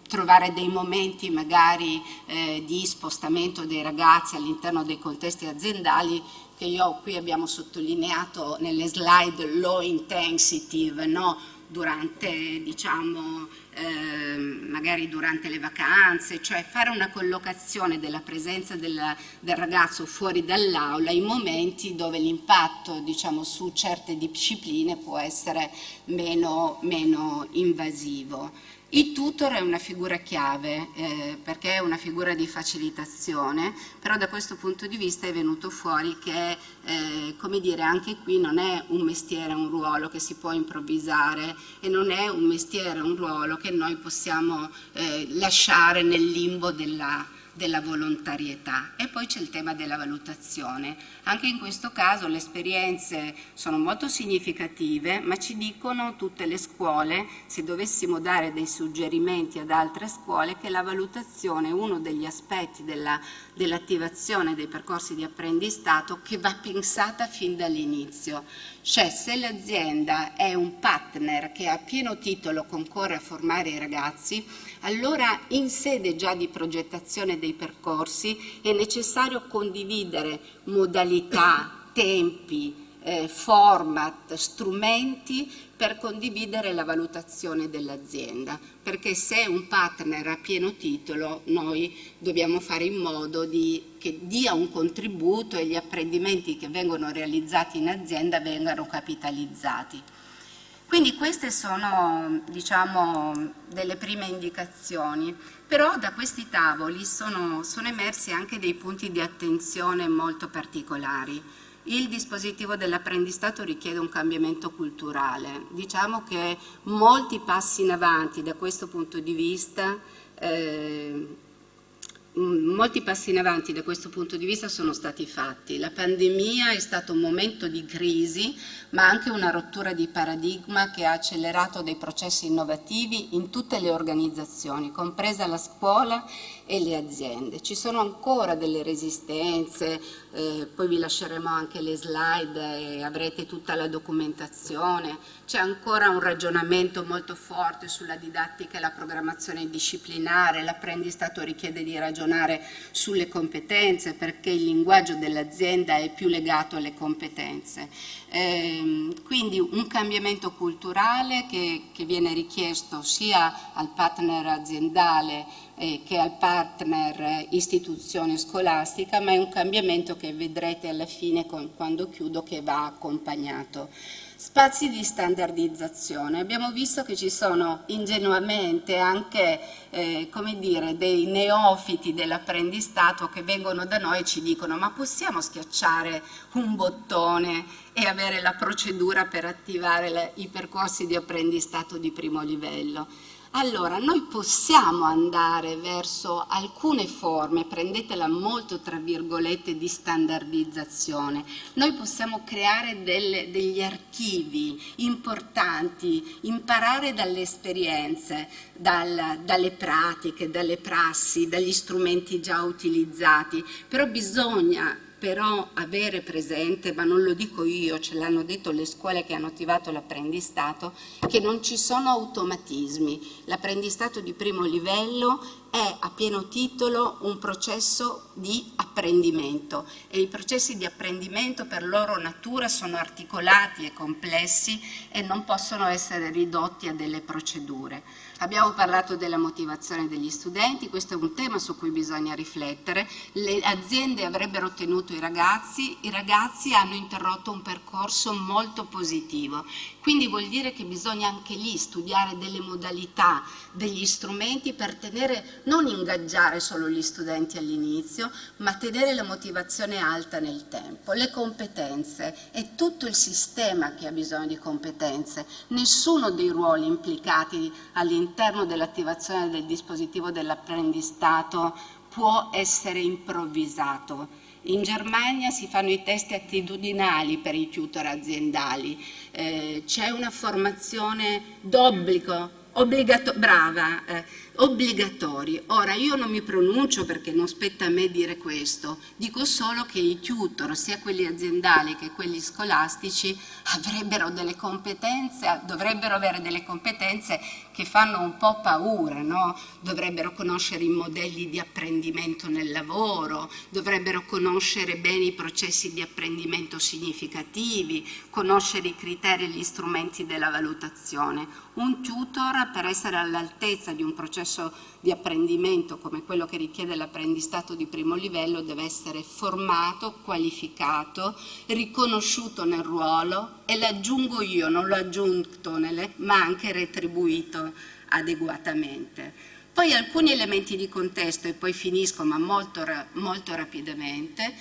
Speaker 3: trovare dei momenti magari di spostamento dei ragazzi all'interno dei contesti aziendali che qui abbiamo sottolineato nelle slide low intensive, no? Durante, diciamo, magari durante le vacanze, cioè fare una collocazione della presenza del ragazzo fuori dall'aula in momenti dove l'impatto, diciamo, su certe discipline può essere meno invasivo. Il tutor è una figura chiave perché è una figura di facilitazione, però da questo punto di vista è venuto fuori che come dire, anche qui non è un mestiere, un ruolo che si può improvvisare e non è un mestiere, un ruolo che noi possiamo lasciare nel limbo della volontarietà. E poi c'è il tema della valutazione. Anche in questo caso le esperienze sono molto significative, ma ci dicono tutte le scuole, se dovessimo dare dei suggerimenti ad altre scuole, che la valutazione è uno degli aspetti dell'attivazione dei percorsi di apprendistato che va pensata fin dall'inizio. Cioè, se l'azienda è un partner che a pieno titolo concorre a formare i ragazzi, allora in sede già di progettazione dei percorsi è necessario condividere modalità, tempi, format, strumenti per condividere la valutazione dell'azienda, perché se è un partner a pieno titolo noi dobbiamo fare in modo che dia un contributo e gli apprendimenti che vengono realizzati in azienda vengano capitalizzati. Quindi queste sono, diciamo, delle prime indicazioni, però da questi tavoli sono emersi anche dei punti di attenzione molto particolari. Il dispositivo dell'apprendistato richiede un cambiamento culturale. Diciamo che molti passi in avanti da questo punto di vista molti passi in avanti da questo punto di vista sono stati fatti. La pandemia è stato un momento di crisi, ma anche una rottura di paradigma che ha accelerato dei processi innovativi in tutte le organizzazioni, compresa la scuola e le aziende. Ci sono ancora delle resistenze, poi vi lasceremo anche le slide e avrete tutta la documentazione. C'è ancora un ragionamento molto forte sulla didattica e la programmazione disciplinare, l'apprendistato richiede di ragionare sulle competenze perché il linguaggio dell'azienda è più legato alle competenze. Quindi un cambiamento culturale che viene richiesto sia al partner aziendale che al partner istituzione scolastica, ma è un cambiamento che vedrete alla fine quando chiudo che va accompagnato. Spazi di standardizzazione. Abbiamo visto che ci sono ingenuamente anche come dire, dei neofiti dell'apprendistato che vengono da noi e ci dicono: ma possiamo schiacciare un bottone e avere la procedura per attivare i percorsi di apprendistato di primo livello? Allora, noi possiamo andare verso alcune forme, prendetela molto tra virgolette, di standardizzazione. Noi possiamo creare degli archivi importanti, imparare dalle esperienze, dalle pratiche, dalle prassi, dagli strumenti già utilizzati, però bisogna avere presente, ma non lo dico io, ce l'hanno detto le scuole che hanno attivato l'apprendistato, che non ci sono automatismi. L'apprendistato di primo livello è a pieno titolo un processo di apprendimento e i processi di apprendimento per loro natura sono articolati e complessi e non possono essere ridotti a delle procedure. Abbiamo parlato della motivazione degli studenti, questo è un tema su cui bisogna riflettere. Le aziende avrebbero ottenuto i ragazzi hanno interrotto un percorso molto positivo. Quindi vuol dire che bisogna anche lì studiare delle modalità, degli strumenti per tenere, non ingaggiare solo gli studenti all'inizio, ma tenere la motivazione alta nel tempo. Le competenze, è tutto il sistema che ha bisogno di competenze, nessuno dei ruoli implicati all'interno dell'attivazione del dispositivo dell'apprendistato può essere improvvisato. In Germania si fanno i test attitudinali per i tutor aziendali, c'è una formazione d'obbligo, obbligatori. Ora io non mi pronuncio perché non spetta a me dire questo, dico solo che i tutor, sia quelli aziendali che quelli scolastici, avrebbero delle competenze, dovrebbero avere delle competenze che fanno un po' paura, no? Dovrebbero conoscere i modelli di apprendimento nel lavoro, dovrebbero conoscere bene i processi di apprendimento significativi, conoscere i criteri e gli strumenti della valutazione. Un tutor, per essere all'altezza di un processo di apprendimento come quello che richiede l'apprendistato di primo livello, deve essere formato, qualificato, riconosciuto nel ruolo e l'aggiungo io, non l'ho aggiunto ma anche retribuito adeguatamente. Poi alcuni elementi di contesto, e poi finisco ma molto rapidamente,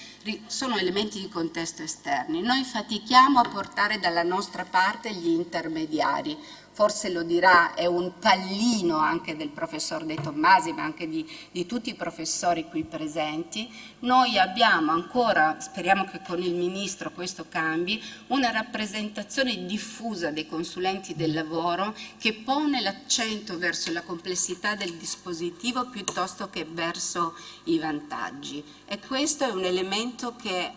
Speaker 3: sono elementi di contesto esterni. Noi fatichiamo a portare dalla nostra parte gli intermediari. Forse lo dirà, è un pallino anche del professor De Tommasi, ma anche di tutti i professori qui presenti. Noi abbiamo ancora, speriamo che con il Ministro questo cambi, una rappresentazione diffusa dei consulenti del lavoro che pone l'accento verso la complessità del dispositivo piuttosto che verso i vantaggi. E questo è un elemento che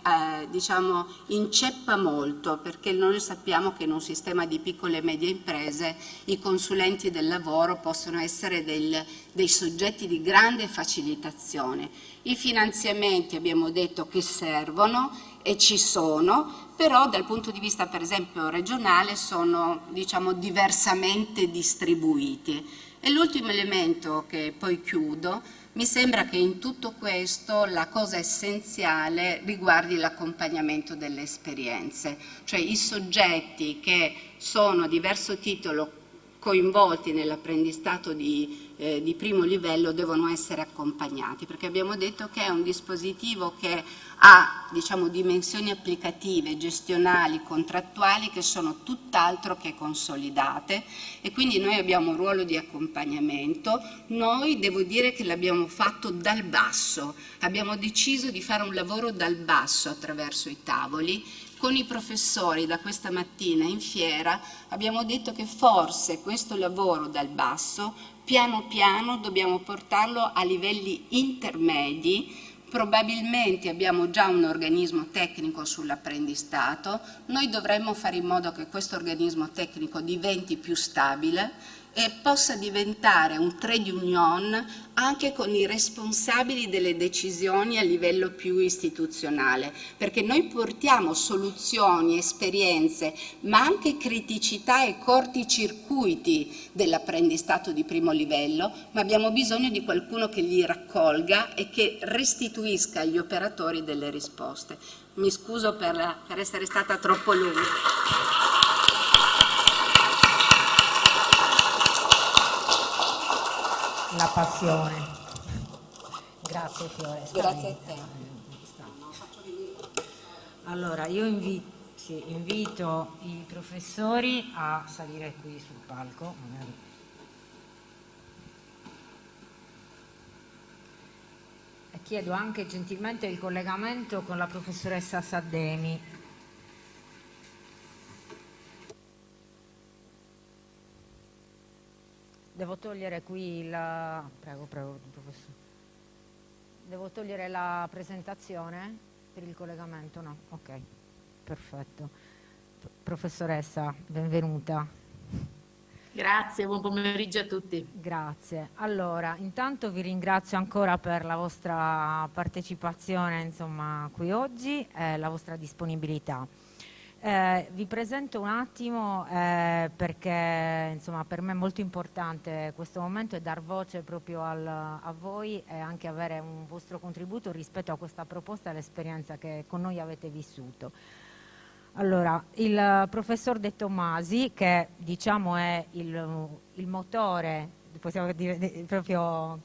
Speaker 3: diciamo inceppa molto, perché noi sappiamo che in un sistema di piccole e medie imprese i consulenti del lavoro possono essere dei soggetti di grande facilitazione. I finanziamenti abbiamo detto che servono e ci sono, però dal punto di vista per esempio regionale sono diciamo diversamente distribuiti. E l'ultimo elemento che poi chiudo, mi sembra che in tutto questo la cosa essenziale riguardi l'accompagnamento delle esperienze, cioè i soggetti che sono a diverso titolo coinvolti nell'apprendistato di primo livello devono essere accompagnati, perché abbiamo detto che è un dispositivo che ha, diciamo, dimensioni applicative, gestionali, contrattuali che sono tutt'altro che consolidate, e quindi noi abbiamo un ruolo di accompagnamento. Noi, devo dire che l'abbiamo fatto dal basso, abbiamo deciso di fare un lavoro dal basso attraverso i tavoli. Con i professori da questa mattina in fiera abbiamo detto che forse questo lavoro dal basso piano piano dobbiamo portarlo a livelli intermedi. Probabilmente abbiamo già un organismo tecnico sull'apprendistato, noi dovremmo fare in modo che questo organismo tecnico diventi più stabile e possa diventare un trade union anche con i responsabili delle decisioni a livello più istituzionale, perché noi portiamo soluzioni, esperienze, ma anche criticità e corticircuiti dell'apprendistato di primo livello, ma abbiamo bisogno di qualcuno che li raccolga e che restituisca agli operatori delle risposte. Mi scuso per essere stata troppo lunga.
Speaker 1: La passione. Grazie Fiore.
Speaker 3: Grazie a te.
Speaker 1: Allora, io invito i professori a salire qui sul palco. Magari. E chiedo anche gentilmente il collegamento con la professoressa Saddemi. Devo togliere qui la... Prego, professore. Devo togliere la presentazione per il collegamento? No? Ok, perfetto. Professoressa, benvenuta.
Speaker 4: Grazie, buon pomeriggio a tutti.
Speaker 1: Grazie. Allora, intanto vi ringrazio ancora per la vostra partecipazione, insomma, qui oggi e la vostra disponibilità. Vi presento un attimo perché insomma, per me è molto importante questo momento e dar voce proprio a voi e anche avere un vostro contributo rispetto a questa proposta e all'esperienza che con noi avete vissuto. Allora, il professor De Tomasi, che diciamo è il motore, possiamo dire proprio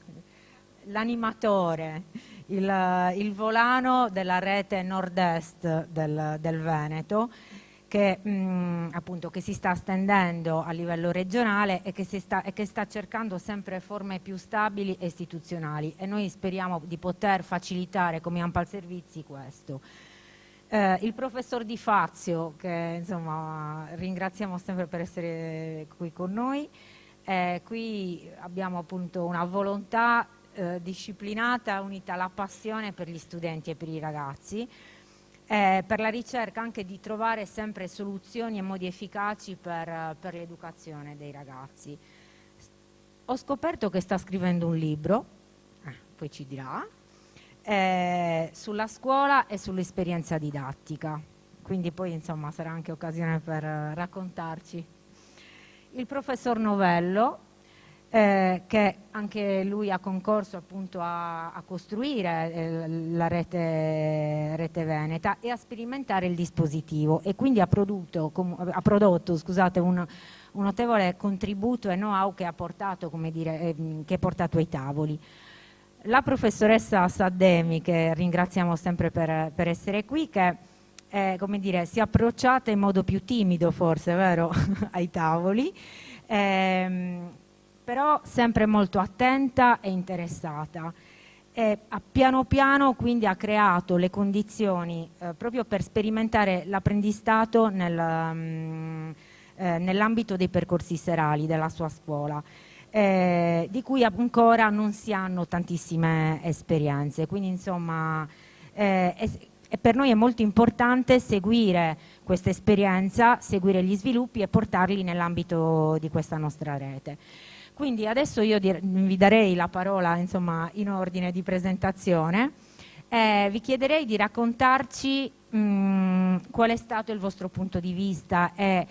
Speaker 1: l'animatore, il volano della rete nord-est del Veneto, che appunto che si sta stendendo a livello regionale e che sta cercando sempre forme più stabili e istituzionali, e noi speriamo di poter facilitare come Ampal Servizi questo. Il professor Di Fazio, che insomma ringraziamo sempre per essere qui con noi, qui abbiamo appunto una volontà disciplinata unita alla passione per gli studenti e per i ragazzi, per la ricerca anche di trovare sempre soluzioni e modi efficaci per l'educazione dei ragazzi. Ho scoperto che sta scrivendo un libro, poi ci dirà, sulla scuola e sull'esperienza didattica, quindi poi insomma sarà anche occasione per raccontarci. Il professor Novello, che anche lui ha concorso appunto a costruire la rete veneta e a sperimentare il dispositivo, e quindi ha prodotto scusate, un notevole contributo e know-how che ha portato, come dire, che è portato ai tavoli. La professoressa Saddemi, che ringraziamo sempre per essere qui, che come dire, si è approcciata in modo più timido forse, vero, ai tavoli, però sempre molto attenta e interessata, e piano piano quindi ha creato le condizioni proprio per sperimentare l'apprendistato nell'ambito dei percorsi serali della sua scuola, di cui ancora non si hanno tantissime esperienze, quindi insomma per noi è molto importante seguire questa esperienza, seguire gli sviluppi e portarli nell'ambito di questa nostra rete. Quindi adesso io vi darei la parola insomma, in ordine di presentazione. Vi chiederei di raccontarci qual è stato il vostro punto di vista e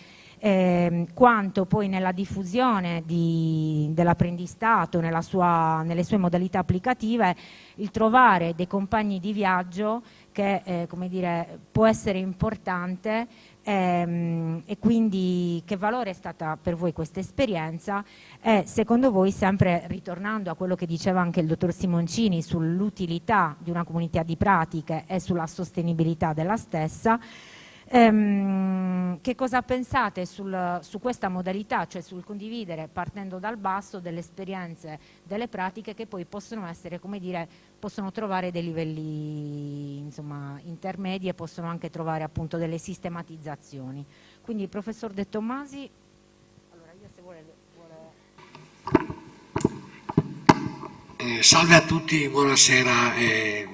Speaker 1: quanto poi nella diffusione dell'apprendistato, nelle sue modalità applicative, il trovare dei compagni di viaggio che come dire, può essere importante E quindi che valore è stata per voi questa esperienza e secondo voi, sempre ritornando a quello che diceva anche il dottor Simoncini sull'utilità di una comunità di pratiche e sulla sostenibilità della stessa, che cosa pensate su questa modalità, cioè sul condividere partendo dal basso delle esperienze, delle pratiche che poi possono essere, come dire, possono trovare dei livelli insomma intermedi e possono anche trovare appunto delle sistematizzazioni. Quindi il professor De Tommasi, allora io se vuole...
Speaker 5: Salve a tutti, buonasera.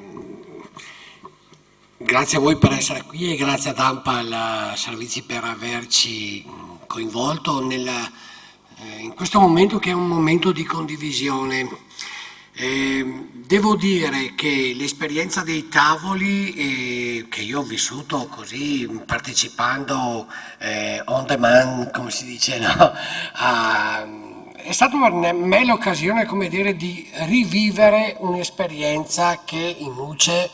Speaker 5: Grazie a voi per essere qui e grazie ad ANPAL Servizi per averci coinvolto in questo momento che è un momento di condivisione. Devo dire che l'esperienza dei tavoli che io ho vissuto così partecipando on demand, come si dice, no? È stata per me l'occasione, come dire, di rivivere un'esperienza che in UCE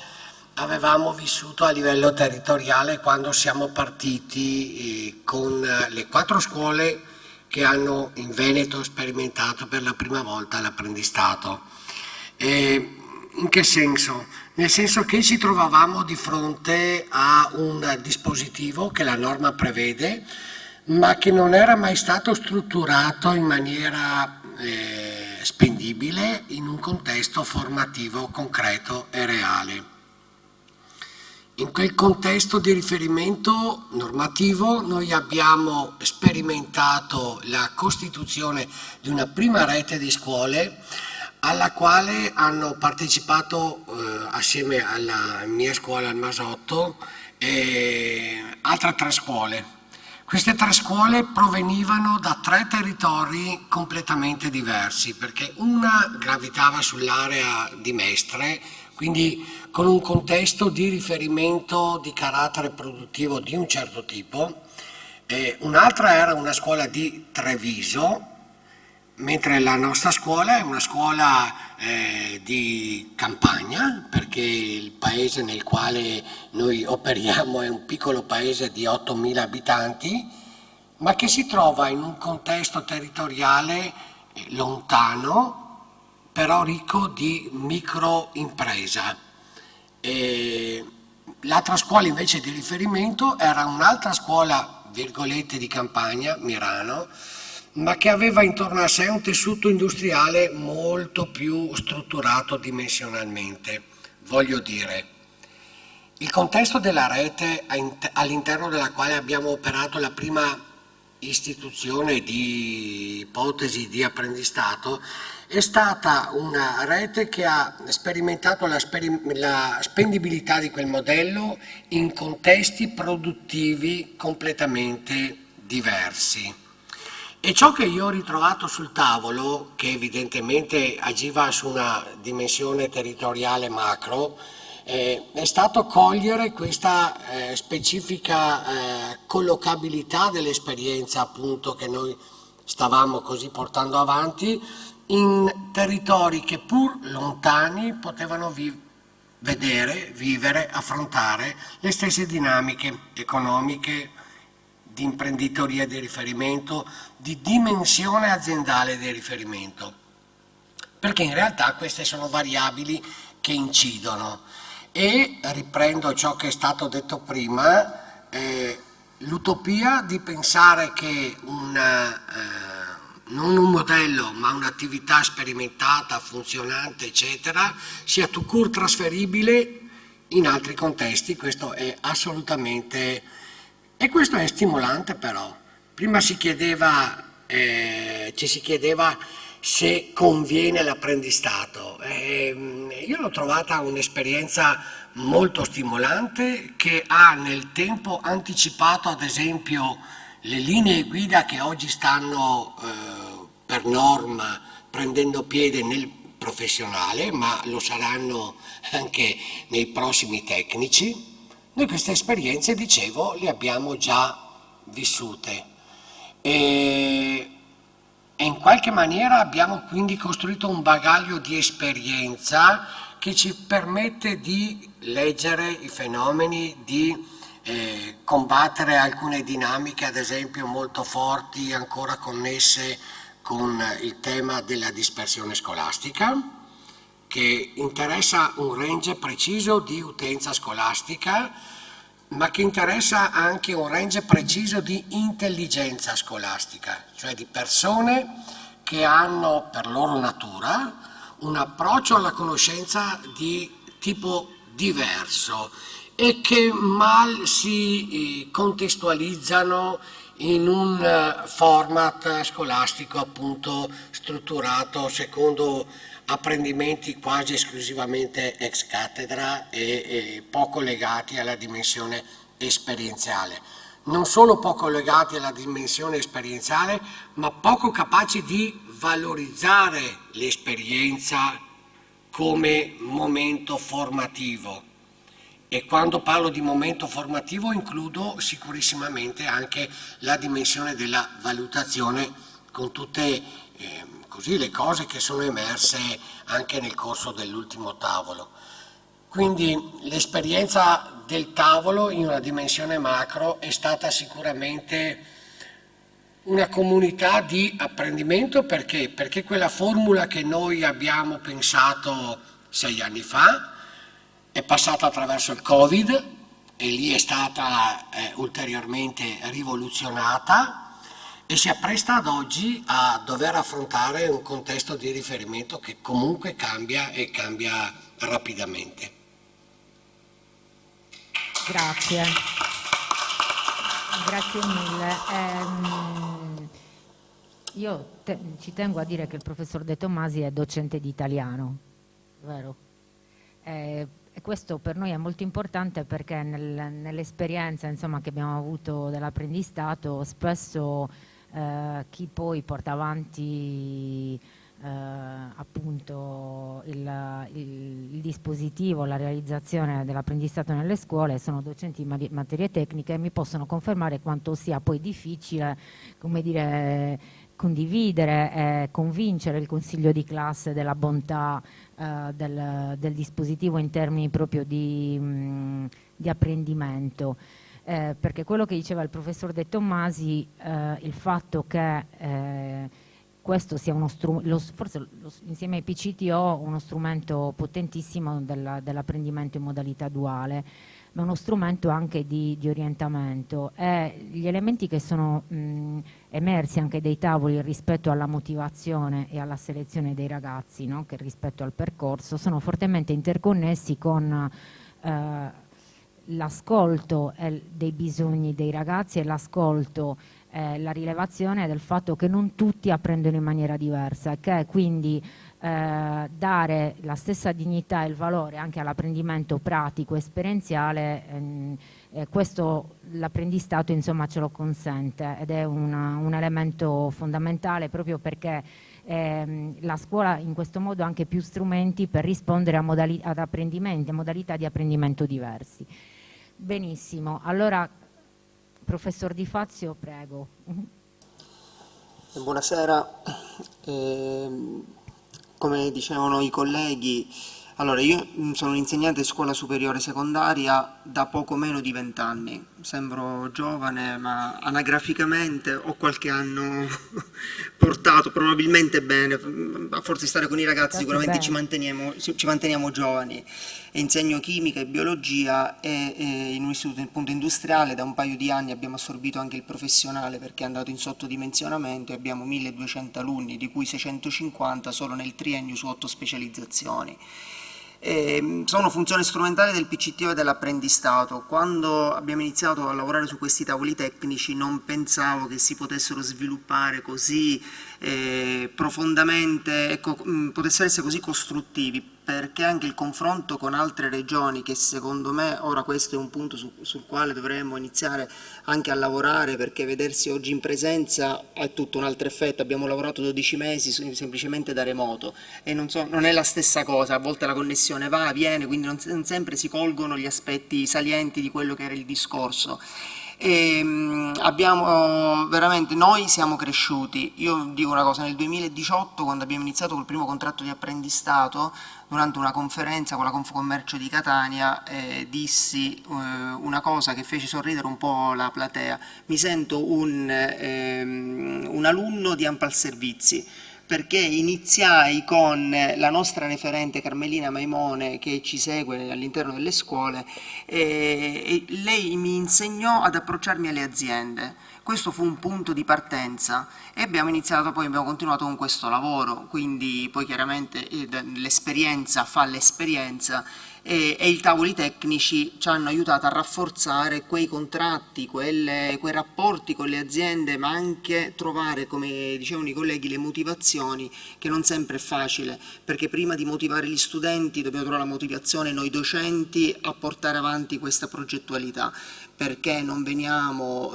Speaker 5: avevamo vissuto a livello territoriale quando siamo partiti con le 4 scuole che hanno in Veneto sperimentato per la prima volta l'apprendistato. In che senso? Nel senso che ci trovavamo di fronte a un dispositivo che la norma prevede, ma che non era mai stato strutturato in maniera spendibile in un contesto formativo concreto e reale. In quel contesto di riferimento normativo noi abbiamo sperimentato la costituzione di una prima rete di scuole alla quale hanno partecipato assieme alla mia scuola al Masotto altre 3 scuole. Queste 3 scuole provenivano da 3 territori completamente diversi, perché una gravitava sull'area di Mestre, quindi con un contesto di riferimento di carattere produttivo di un certo tipo, un'altra era una scuola di Treviso, mentre la nostra scuola è una scuola di campagna, perché il paese nel quale noi operiamo è un piccolo paese di 8.000 abitanti, ma che si trova in un contesto territoriale lontano, però ricco di microimpresa. L'altra scuola invece di riferimento era un'altra scuola, virgolette, di campagna, Mirano, ma che aveva intorno a sé un tessuto industriale molto più strutturato dimensionalmente. Voglio dire, il contesto della rete all'interno della quale abbiamo operato la prima istituzione di ipotesi di apprendistato è stata una rete che ha sperimentato la spendibilità di quel modello in contesti produttivi completamente diversi. E ciò che io ho ritrovato sul tavolo, che evidentemente agiva su una dimensione territoriale macro, è stato cogliere questa specifica collocabilità dell'esperienza appunto che noi stavamo così portando avanti in territori che pur lontani potevano vedere, vivere, affrontare le stesse dinamiche economiche, di imprenditoria di riferimento, di dimensione aziendale di riferimento, perché in realtà queste sono variabili che incidono. E riprendo ciò che è stato detto prima, l'utopia di pensare che non un modello ma un'attività sperimentata, funzionante, eccetera, sia tout court trasferibile in altri contesti, questo è assolutamente... E questo è stimolante però. Prima ci si chiedeva se conviene l'apprendistato. Io l'ho trovata un'esperienza molto stimolante che ha nel tempo anticipato ad esempio le linee guida che oggi stanno per norma prendendo piede nel professionale, ma lo saranno anche nei prossimi tecnici. Noi queste esperienze, dicevo, le abbiamo già vissute e in qualche maniera abbiamo quindi costruito un bagaglio di esperienza che ci permette di leggere i fenomeni, di combattere alcune dinamiche, ad esempio molto forti, ancora connesse con il tema della dispersione scolastica, che interessa un range preciso di utenza scolastica, ma che interessa anche un range preciso di intelligenza scolastica, cioè di persone che hanno per loro natura un approccio alla conoscenza di tipo diverso e che mal si contestualizzano in un format scolastico appunto strutturato secondo apprendimenti quasi esclusivamente ex cattedra e poco legati alla dimensione esperienziale. Non solo poco legati alla dimensione esperienziale, ma poco capaci di valorizzare l'esperienza come momento formativo. E quando parlo di momento formativo includo sicurissimamente anche la dimensione della valutazione con tutte così le cose che sono emerse anche nel corso dell'ultimo tavolo. Quindi l'esperienza del tavolo in una dimensione macro è stata sicuramente una comunità di apprendimento. Perché? Perché quella formula che noi abbiamo pensato 6 anni fa è passata attraverso il Covid e lì è stata ulteriormente rivoluzionata e si appresta ad oggi a dover affrontare un contesto di riferimento che comunque cambia e cambia rapidamente.
Speaker 1: Grazie. Grazie mille. Io ci tengo a dire che il professor De Tommasi è docente di italiano, vero? E questo per noi è molto importante perché nell'esperienza insomma, che abbiamo avuto dell'apprendistato spesso chi poi porta avanti appunto il dispositivo, la realizzazione dell'apprendistato nelle scuole sono docenti di materie tecniche e mi possono confermare quanto sia poi difficile, come dire, condividere e convincere il consiglio di classe della bontà del dispositivo in termini proprio di apprendimento. Perché quello che diceva il professor De Tommasi, il fatto che questo sia uno strumento, forse insieme ai PCTO, uno strumento potentissimo dell'apprendimento in modalità duale, ma uno strumento anche di orientamento. E gli elementi che sono emersi anche dai tavoli rispetto alla motivazione e alla selezione dei ragazzi, no? Che rispetto al percorso, sono fortemente interconnessi con l'ascolto dei bisogni dei ragazzi e l'ascolto, la rilevazione del fatto che non tutti apprendono in maniera diversa e che quindi dare la stessa dignità e il valore anche all'apprendimento pratico esperienziale, questo l'apprendistato insomma ce lo consente ed è un elemento fondamentale proprio perché la scuola in questo modo ha anche più strumenti per rispondere a modalità di apprendimento diversi. Benissimo, allora professor Di Fazio, prego.
Speaker 6: Buonasera, come dicevano i colleghi, allora io sono un insegnante di scuola superiore secondaria da poco meno di 20 anni, sembro giovane ma anagraficamente ho qualche anno portato, probabilmente bene, a forza di stare con i ragazzi sicuramente ci manteniamo giovani. Insegno chimica e biologia e in un istituto appunto industriale da un paio di anni abbiamo assorbito anche il professionale perché è andato in sottodimensionamento e abbiamo 1200 alunni, di cui 650 solo nel triennio su 8 specializzazioni. Sono funzioni strumentali del PCTO e dell'apprendistato. Quando abbiamo iniziato a lavorare su questi tavoli tecnici non pensavo che si potessero sviluppare così profondamente, ecco, potessero essere così costruttivi, perché anche il confronto con altre regioni, che secondo me ora questo è un punto sul quale dovremmo iniziare anche a lavorare, perché vedersi oggi in presenza ha tutto un altro effetto. Abbiamo lavorato 12 mesi semplicemente da remoto e non è la stessa cosa, a volte la connessione va, viene, quindi non sempre si colgono gli aspetti salienti di quello che era il discorso. E, veramente noi siamo cresciuti. Io dico una cosa, nel 2018 quando abbiamo iniziato col primo contratto di apprendistato, durante una conferenza con la Confcommercio di Catania, dissi una cosa che fece sorridere un po' la platea. Mi sento un alunno di Ampal Servizi, perché iniziai con la nostra referente Carmelina Maimone, che ci segue all'interno delle scuole, e lei mi insegnò ad approcciarmi alle aziende. Questo fu un punto di partenza e abbiamo iniziato, poi abbiamo continuato con questo lavoro, quindi poi chiaramente l'esperienza fa l'esperienza, e i tavoli tecnici ci hanno aiutato a rafforzare quei contratti, quei rapporti con le aziende, ma anche trovare, come dicevano i colleghi, le motivazioni, che non sempre è facile, perché prima di motivare gli studenti dobbiamo trovare la motivazione noi docenti a portare avanti questa progettualità. Perché non veniamo,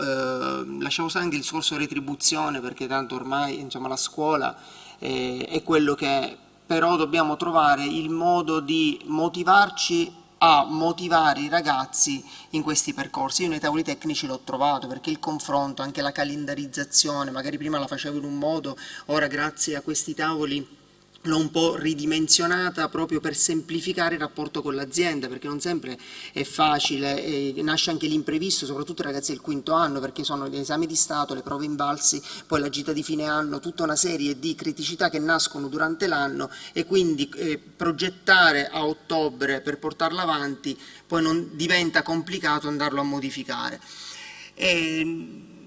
Speaker 6: lasciamo stare anche il discorso retribuzione, perché tanto ormai insomma, la scuola è quello che è, però dobbiamo trovare il modo di motivarci a motivare i ragazzi in questi percorsi. Io nei tavoli tecnici l'ho trovato, perché il confronto, anche la calendarizzazione, magari prima la facevo in un modo, ora grazie a questi tavoli l'ho un po' ridimensionata proprio per semplificare il rapporto con l'azienda, perché non sempre è facile, e nasce anche l'imprevisto, soprattutto i ragazzi del quinto anno, perché sono gli esami di Stato, le prove invalsi, poi la gita di fine anno, tutta una serie di criticità che nascono durante l'anno, e quindi progettare a ottobre per portarla avanti poi non diventa complicato andarlo a modificare.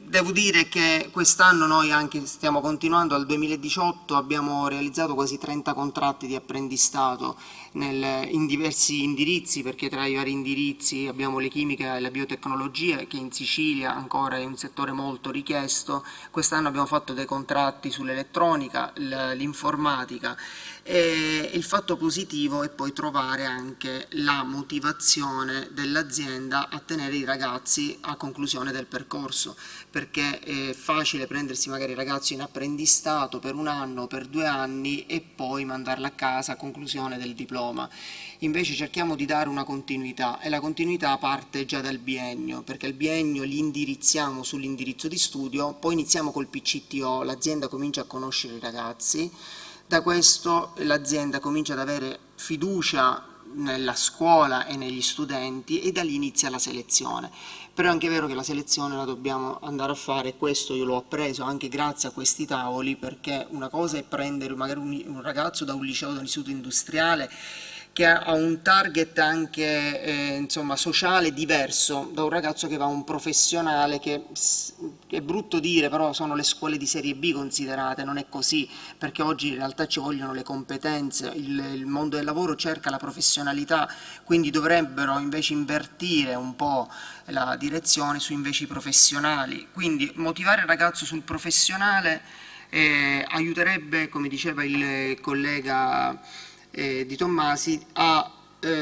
Speaker 6: Devo dire che quest'anno noi anche stiamo continuando, al 2018 abbiamo realizzato quasi 30 contratti di apprendistato in diversi indirizzi, perché tra i vari indirizzi abbiamo le chimiche e la biotecnologia, che in Sicilia ancora è un settore molto richiesto. Quest'anno abbiamo fatto dei contratti sull'elettronica, l'informatica, e il fatto positivo è poi trovare anche la motivazione dell'azienda a tenere i ragazzi a conclusione del percorso, perché è facile prendersi magari i ragazzi in apprendistato per un anno, per 2 anni e poi mandarli a casa a conclusione del diploma. Invece cerchiamo di dare una continuità, e la continuità parte già dal biennio, perché il biennio li indirizziamo sull'indirizzo di studio, poi iniziamo col PCTO, l'azienda comincia a conoscere i ragazzi. Da questo l'azienda comincia ad avere fiducia nella scuola e negli studenti, e da lì inizia la selezione. Però è anche vero che la selezione la dobbiamo andare a fare, questo io l'ho appreso anche grazie a questi tavoli, perché una cosa è prendere magari un ragazzo da un liceo, da un istituto industriale, che ha un target anche insomma, sociale diverso da un ragazzo che va a un professionale, che è brutto dire, però sono le scuole di serie B considerate, non è così, perché oggi in realtà ci vogliono le competenze, il mondo del lavoro cerca la professionalità, quindi dovrebbero invece invertire un po' la direzione su invece i professionali, quindi motivare il ragazzo sul professionale aiuterebbe, come diceva il collega di Tommasi, a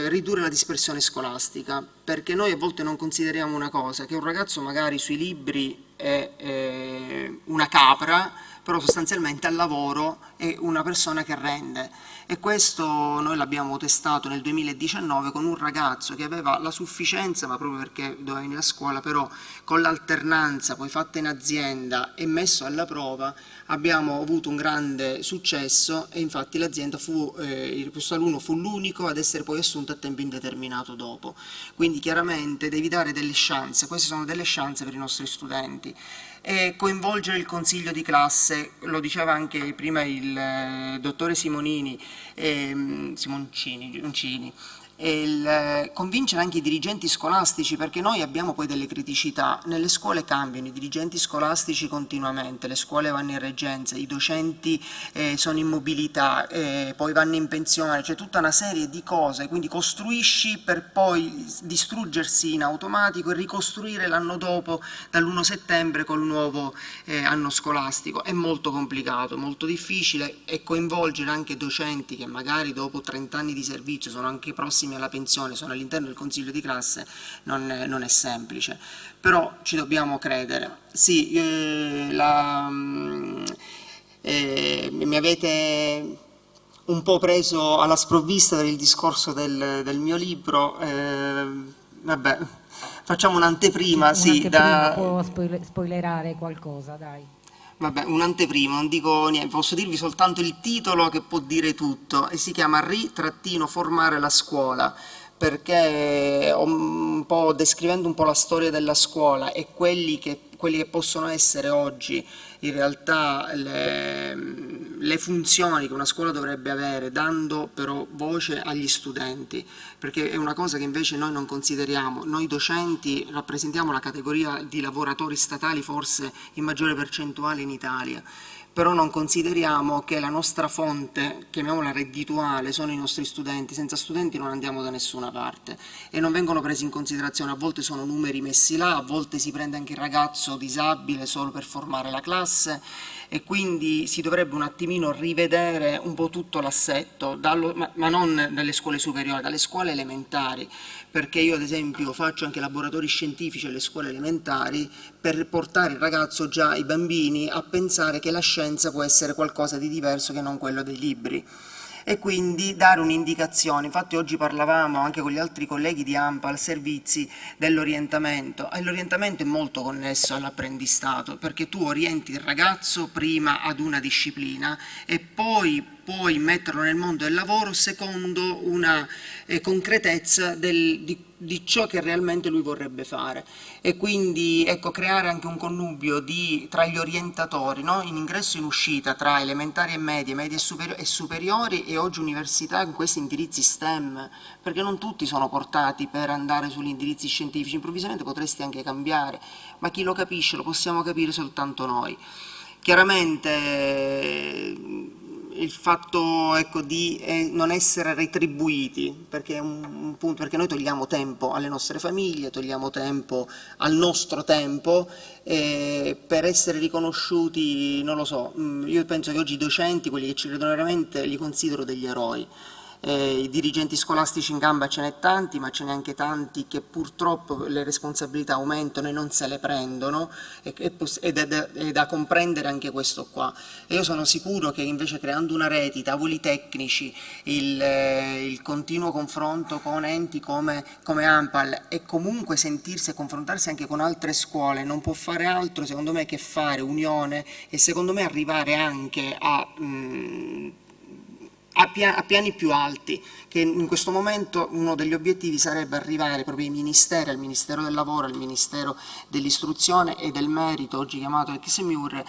Speaker 6: ridurre la dispersione scolastica, perché noi a volte non consideriamo una cosa, che un ragazzo magari sui libri è una capra, però sostanzialmente al lavoro è una persona che rende, e questo noi l'abbiamo testato nel 2019 con un ragazzo che aveva la sufficienza, ma proprio perché doveva venire a scuola, però con l'alternanza poi fatta in azienda e messo alla prova abbiamo avuto un grande successo, e infatti l'azienda questo alunno fu l'unico ad essere poi assunto a tempo indeterminato dopo. Quindi chiaramente devi dare delle chance, queste sono delle chance per i nostri studenti. E coinvolgere il consiglio di classe, lo diceva anche prima il dottore Simoncini, convincere anche i dirigenti scolastici, perché noi abbiamo poi delle criticità, nelle scuole cambiano i dirigenti scolastici continuamente, le scuole vanno in reggenza, i docenti sono in mobilità, poi vanno in pensione, c'è tutta una serie di cose, quindi costruisci per poi distruggersi in automatico e ricostruire l'anno dopo dall'1 settembre col nuovo anno scolastico. È molto complicato, molto difficile, e coinvolgere anche docenti che magari dopo 30 anni di servizio sono anche prossimi alla pensione, sono all'interno del consiglio di classe, non è semplice, però ci dobbiamo credere. Sì, mi avete un po' preso alla sprovvista per il discorso del mio libro, vabbè, facciamo un'anteprima, sì,
Speaker 1: Un'anteprima, può spoilerare qualcosa, dai.
Speaker 6: Vabbè, un'anteprima, non dico niente, posso dirvi soltanto il titolo che può dire tutto, e si chiama Ri-formare la scuola, perché descrivendo un po' la storia della scuola e quelli che possono essere oggi in realtà le funzioni che una scuola dovrebbe avere, dando però voce agli studenti, perché è una cosa che invece noi non consideriamo. Noi docenti rappresentiamo la categoria di lavoratori statali forse in maggiore percentuale in Italia, però non consideriamo che la nostra fonte, chiamiamola reddituale, sono i nostri studenti. Senza studenti non andiamo da nessuna parte e non vengono presi in considerazione. A volte sono numeri messi là, a volte si prende anche il ragazzo disabile solo per formare la classe, e quindi si dovrebbe un attimino rivedere un po' tutto l'assetto, ma non dalle scuole superiori, dalle scuole elementari, perché io ad esempio faccio anche laboratori scientifici alle scuole elementari per portare il ragazzo, già i bambini, a pensare che la scienza può essere qualcosa di diverso che non quello dei libri. E quindi dare un'indicazione. Infatti oggi parlavamo anche con gli altri colleghi di ANPAL Servizi dell'orientamento, e l'orientamento è molto connesso all'apprendistato, perché tu orienti il ragazzo prima ad una disciplina e poi puoi metterlo nel mondo del lavoro secondo una concretezza di ciò che realmente lui vorrebbe fare, e quindi ecco, creare anche un connubio tra gli orientatori, no? In ingresso e in uscita, tra elementari e medie e superiori, e oggi università in questi indirizzi STEM, perché non tutti sono portati per andare sugli indirizzi scientifici. Improvvisamente potresti anche cambiare, ma chi lo capisce lo possiamo capire soltanto noi. Chiaramente il fatto, ecco, di non essere retribuiti, perché è un punto, perché noi togliamo tempo alle nostre famiglie, togliamo tempo al nostro tempo per essere riconosciuti, non lo so. Io penso che oggi i docenti, quelli che ci credono veramente, li considero degli eroi. I dirigenti scolastici in gamba ce n'è tanti, ma ce n'è anche tanti che purtroppo le responsabilità aumentano e non se le prendono, ed è da comprendere anche questo qua. E io sono sicuro che invece, creando una rete, i tavoli tecnici, il continuo confronto con enti come ANPAL, e comunque sentirsi e confrontarsi anche con altre scuole, non può fare altro secondo me che fare unione, e secondo me arrivare anche a piani più alti, che in questo momento uno degli obiettivi sarebbe arrivare proprio ai ministeri, al Ministero del Lavoro, al Ministero dell'Istruzione e del Merito, oggi chiamato Exemiur,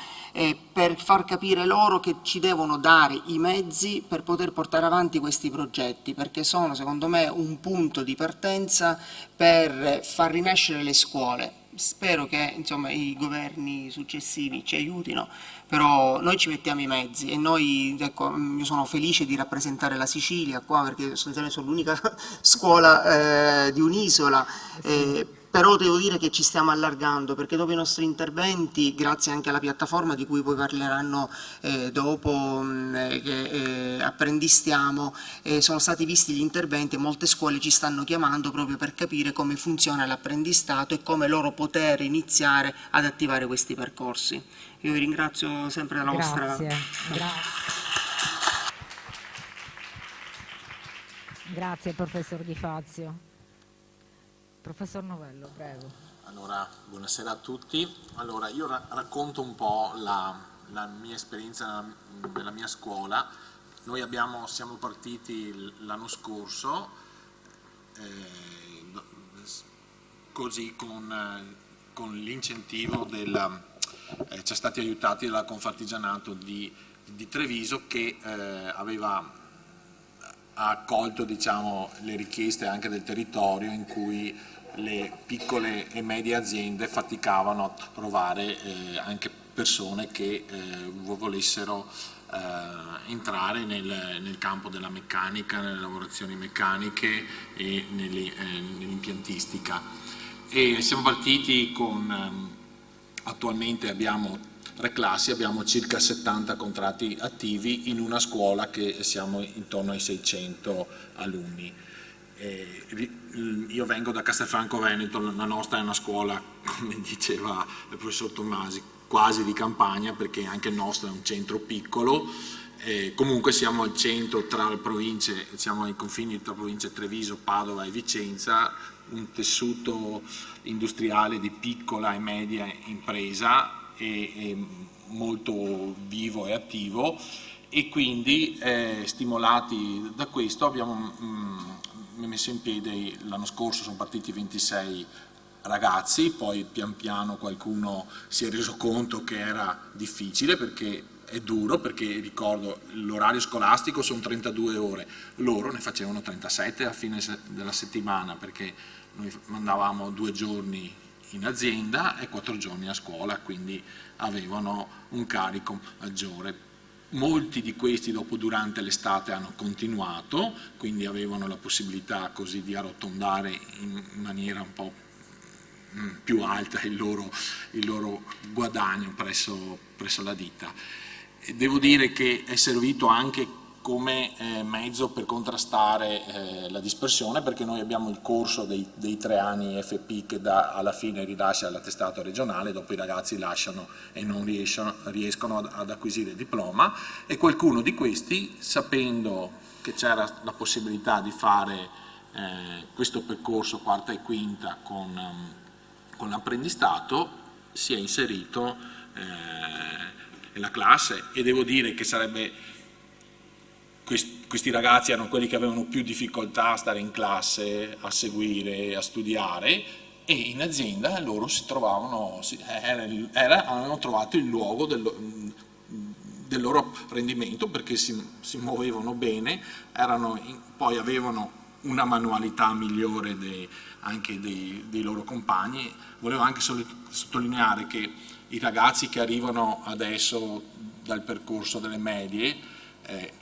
Speaker 6: per far capire loro che ci devono dare i mezzi per poter portare avanti questi progetti, perché sono secondo me un punto di partenza per far rinascere le scuole. Spero che insomma i governi successivi ci aiutino, però noi ci mettiamo i mezzi, e noi, ecco, io sono felice di rappresentare la Sicilia qua, perché sono l'unica scuola di un'isola, però devo dire che ci stiamo allargando, perché dopo i nostri interventi, grazie anche alla piattaforma di cui poi parleranno dopo, che apprendistiamo, sono stati visti gli interventi, e molte scuole ci stanno chiamando proprio per capire come funziona l'apprendistato e come loro poter iniziare ad attivare questi percorsi. Io vi ringrazio sempre della vostra...
Speaker 1: Grazie professor Di Fazio. Professor Novello, prego.
Speaker 7: Allora, buonasera a tutti. Allora, io racconto un po' la mia esperienza nella mia scuola. Noi siamo partiti l'anno scorso, così con l'incentivo ci è stati aiutati dalla Confartigianato di Treviso, che ha accolto, diciamo, le richieste anche del territorio, in cui le piccole e medie aziende faticavano a trovare anche persone che volessero entrare nel campo della meccanica, nelle lavorazioni meccaniche e nell'impiantistica. E siamo partiti attualmente abbiamo 3 classi, abbiamo circa 70 contratti attivi in una scuola che siamo intorno ai 600 alunni. Io vengo da Castelfranco Veneto, la nostra è una scuola, come diceva il professor Tommasi, quasi di campagna, perché anche il nostro è un centro piccolo, Comunque siamo al centro tra le province, siamo ai confini tra province Treviso, Padova e Vicenza, un tessuto industriale di piccola e media impresa e molto vivo e attivo, e quindi stimolati da questo abbiamo messo in piedi, l'anno scorso sono partiti 26 ragazzi, poi pian piano qualcuno si è reso conto che era difficile perché è duro, perché ricordo l'orario scolastico sono 32 ore, loro ne facevano 37 a fine della settimana, perché noi mandavamo 2 giorni in azienda e 4 giorni a scuola, quindi avevano un carico maggiore. Molti di questi dopo durante l'estate hanno continuato, quindi avevano la possibilità così di arrotondare in maniera un po' più alta il loro guadagno presso la ditta. Devo dire che è servito anche come mezzo per contrastare la dispersione, perché noi abbiamo il corso dei 3 anni FP che alla fine rilascia l'attestato regionale, dopo i ragazzi lasciano e non riescono ad acquisire il diploma, e qualcuno di questi, sapendo che c'era la possibilità di fare questo percorso quarta e quinta con l'apprendistato, si è inserito nella classe, e devo dire che questi ragazzi erano quelli che avevano più difficoltà a stare in classe, a seguire, a studiare, e in azienda loro si trovavano, avevano trovato il luogo del loro apprendimento, perché si muovevano bene, poi avevano una manualità migliore anche dei loro compagni. Volevo anche sottolineare che i ragazzi che arrivano adesso dal percorso delle medie,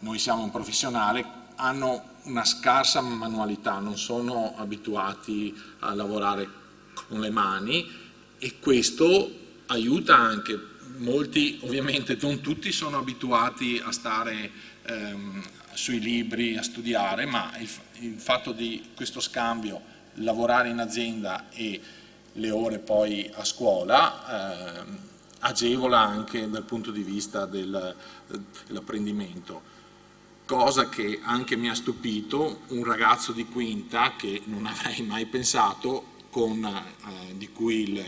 Speaker 7: noi siamo un professionale, hanno una scarsa manualità, non sono abituati a lavorare con le mani, e questo aiuta anche. Molti, ovviamente non tutti, sono abituati a stare sui libri, a studiare, ma il fatto di questo scambio, lavorare in azienda e le ore poi a scuola, agevola anche dal punto di vista dell'apprendimento. Cosa che anche mi ha stupito, un ragazzo di quinta che non avrei mai pensato, di cui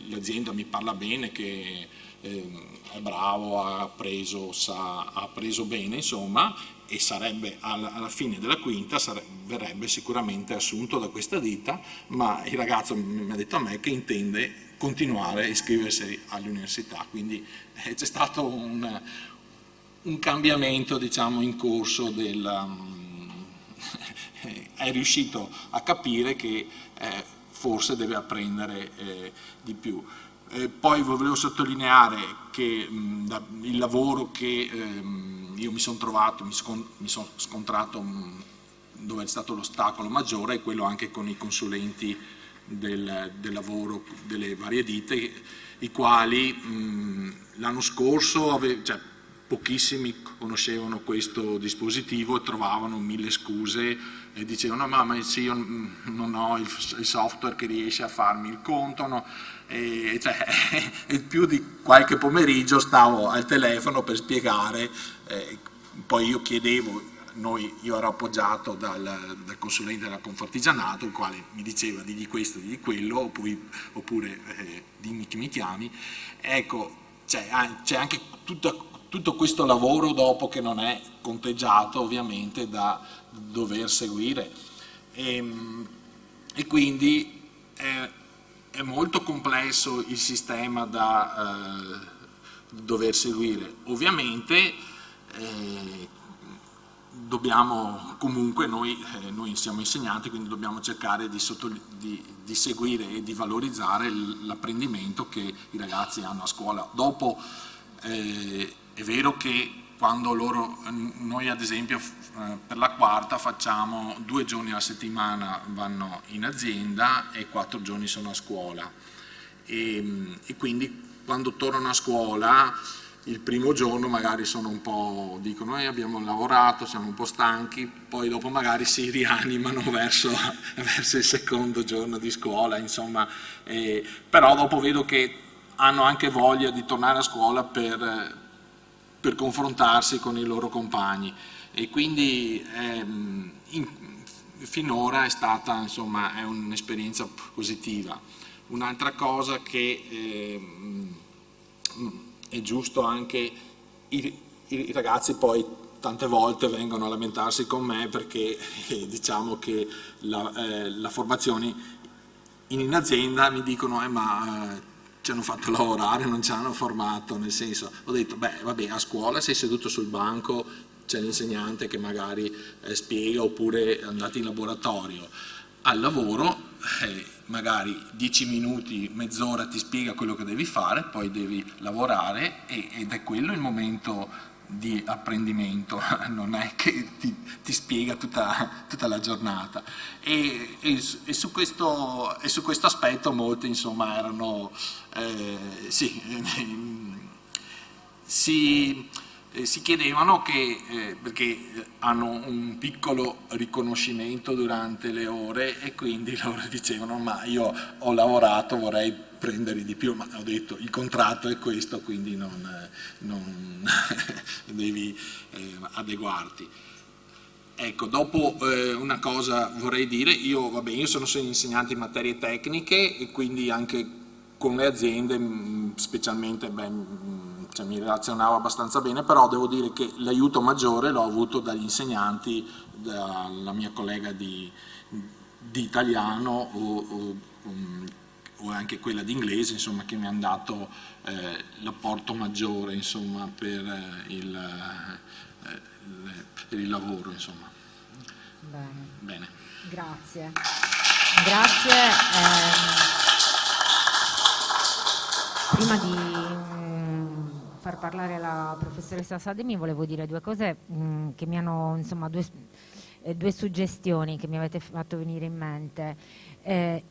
Speaker 7: l'azienda mi parla bene, che è bravo, ha preso bene, insomma, e sarebbe alla fine della quinta verrebbe sicuramente assunto da questa ditta, ma il ragazzo mi ha detto a me che intende continuare a iscriversi all'università, quindi c'è stato un cambiamento, diciamo, in corso è riuscito a capire che forse deve apprendere di più. Poi volevo sottolineare che il lavoro che io mi sono scontrato dove è stato l'ostacolo maggiore è quello anche con i consulenti del lavoro delle varie ditte, i quali l'anno scorso pochissimi conoscevano questo dispositivo e trovavano 1000 scuse e dicevano: ma sì, io non ho il software che riesce a farmi il conto, no? E più di qualche pomeriggio stavo al telefono per spiegare, poi io chiedevo, io ero appoggiato dal consulente della Confartigianato, il quale mi diceva digli questo, digli quello, oppure dimmi chi mi chiami. Ecco, c'è anche tutto questo lavoro dopo che non è conteggiato, ovviamente, da dover seguire, e quindi è molto complesso il sistema da dover seguire. Ovviamente dobbiamo comunque, noi siamo insegnanti, quindi dobbiamo cercare di seguire e di valorizzare l'apprendimento che i ragazzi hanno a scuola. Dopo è vero che quando noi ad esempio per la quarta facciamo 2 giorni alla settimana vanno in azienda e 4 giorni sono a scuola, e quindi quando tornano a scuola il primo giorno magari dicono abbiamo lavorato, siamo un po' stanchi, poi dopo magari si rianimano verso il secondo giorno di scuola, insomma, però dopo vedo che hanno anche voglia di tornare a scuola per per confrontarsi con i loro compagni, e quindi finora è stata, insomma, è un'esperienza positiva. Un'altra cosa che è giusto anche, i ragazzi poi tante volte vengono a lamentarsi con me perché diciamo che la formazione in azienda mi dicono ma ci hanno fatto lavorare, non ci hanno formato, nel senso, ho detto beh vabbè, a scuola sei seduto sul banco, c'è l'insegnante che magari spiega, oppure andate in laboratorio. Al lavoro magari 10 minuti, mezz'ora ti spiega quello che devi fare, poi devi lavorare ed è quello il momento di apprendimento, non è che ti spiega tutta la giornata. E su questo aspetto molti, insomma, erano si chiedevano perché hanno un piccolo riconoscimento durante le ore, e quindi loro dicevano ma io ho lavorato, vorrei prendere di più, ma ho detto il contratto è questo, quindi non devi adeguarti. Ecco, dopo una cosa vorrei dire, io sono insegnante in materie tecniche, e quindi anche con le aziende specialmente cioè, mi relazionavo abbastanza bene, però devo dire che l'aiuto maggiore l'ho avuto dagli insegnanti, dalla mia collega di italiano o anche quella di inglese, insomma, che mi hanno dato l'apporto maggiore, insomma, per il lavoro, insomma. Bene.
Speaker 1: Grazie. Prima di far parlare la professoressa Sademi volevo dire due cose che mi hanno, insomma, due suggestioni che mi avete fatto venire in mente.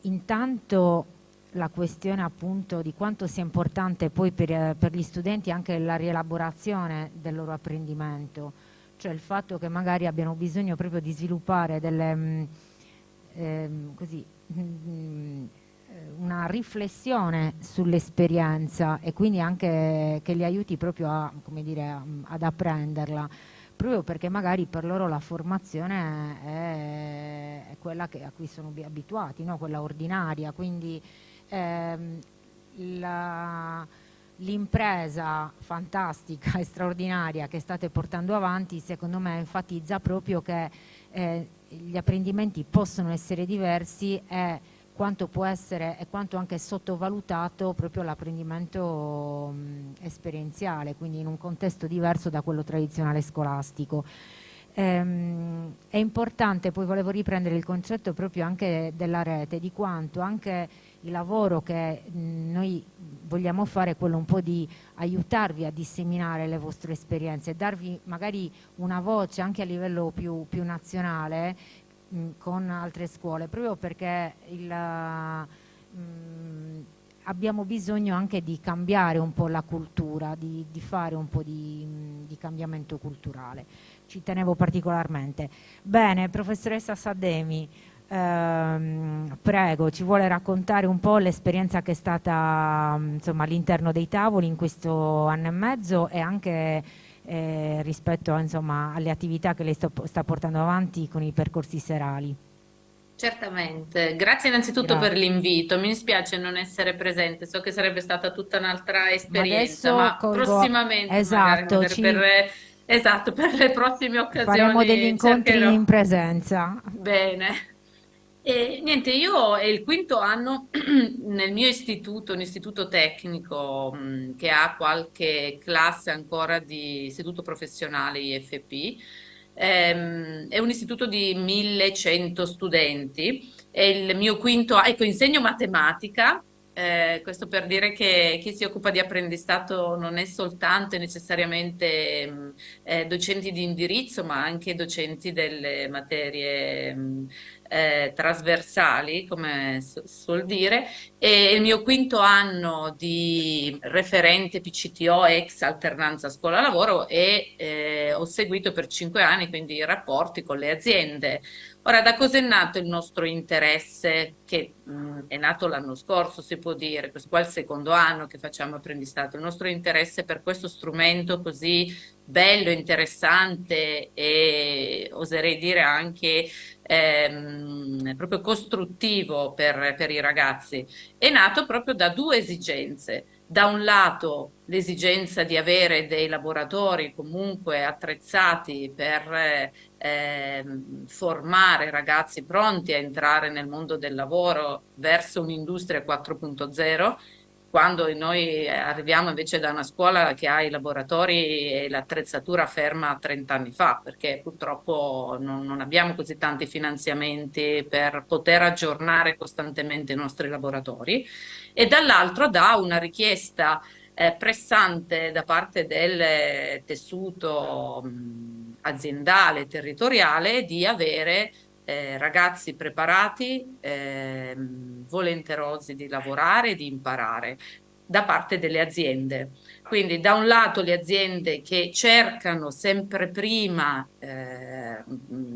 Speaker 1: Intanto la questione appunto di quanto sia importante poi per gli studenti anche la rielaborazione del loro apprendimento, cioè il fatto che magari abbiano bisogno proprio di sviluppare delle una riflessione sull'esperienza, e quindi anche che li aiuti proprio a, come dire, ad apprenderla, proprio perché magari per loro la formazione è quella a cui sono abituati, no? Quella ordinaria, quindi l'impresa fantastica e straordinaria che state portando avanti secondo me enfatizza proprio che gli apprendimenti possono essere diversi, e quanto può essere e quanto anche sottovalutato proprio l'apprendimento esperienziale, quindi in un contesto diverso da quello tradizionale scolastico. È importante, poi volevo riprendere il concetto proprio anche della rete, di quanto anche il lavoro che noi vogliamo fare è quello un po' di aiutarvi a disseminare le vostre esperienze, darvi magari una voce anche a livello più nazionale con altre scuole, proprio perché abbiamo bisogno anche di cambiare un po' la cultura, di fare un po' di cambiamento culturale. Ci tenevo particolarmente. Bene, professoressa Sademi, prego, ci vuole raccontare un po' l'esperienza che è stata, insomma, all'interno dei tavoli in questo anno e mezzo, e anche rispetto insomma, alle attività che lei sta portando avanti con i percorsi serali.
Speaker 4: Certamente, grazie innanzitutto per l'invito. Mi dispiace non essere presente, so che sarebbe stata tutta un'altra esperienza, ma prossimamente
Speaker 1: esatto,
Speaker 4: magari esatto, per le prossime occasioni
Speaker 1: faremo degli incontri
Speaker 4: cercherò.
Speaker 1: in presenza.
Speaker 4: Bene. E niente, io è il quinto anno nel mio istituto, un istituto tecnico che ha qualche classe ancora di istituto professionale IFP. È un istituto di 1100 studenti. È il mio quinto, ecco, insegno matematica. Questo per dire che chi si occupa di apprendistato non è soltanto e necessariamente docenti di indirizzo, ma anche docenti delle materie trasversali, come suol dire, e il mio quinto anno di referente PCTO ex alternanza scuola-lavoro e ho seguito per 5 anni quindi i rapporti con le aziende. Ora, da cosa è nato il nostro interesse, che è nato l'anno scorso, si può dire, questo qua è il secondo anno che facciamo apprendistato, il nostro interesse per questo strumento così bello, interessante e oserei dire anche proprio costruttivo per i ragazzi, è nato proprio da due esigenze. Da un lato l'esigenza di avere dei laboratori comunque attrezzati per formare ragazzi pronti a entrare nel mondo del lavoro verso un'industria 4.0, quando noi arriviamo invece da una scuola che ha i laboratori e l'attrezzatura ferma a 30 anni fa, perché purtroppo non abbiamo così tanti finanziamenti per poter aggiornare costantemente i nostri laboratori, e dall'altro dà una richiesta pressante da parte del tessuto aziendale, territoriale, di avere ragazzi preparati, volenterosi di lavorare e di imparare da parte delle aziende. Quindi da un lato le aziende che cercano sempre prima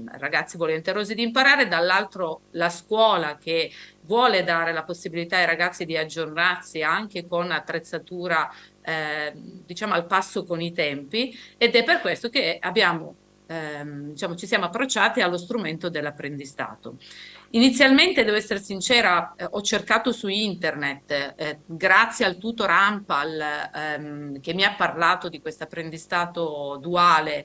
Speaker 4: ragazzi volenterosi di imparare, dall'altro la scuola che vuole dare la possibilità ai ragazzi di aggiornarsi anche con attrezzatura diciamo al passo con i tempi, ed è per questo che abbiamo diciamo, ci siamo approcciati allo strumento dell'apprendistato. Inizialmente, devo essere sincera, ho cercato su internet, grazie al tutor ANPAL che mi ha parlato di questo apprendistato duale.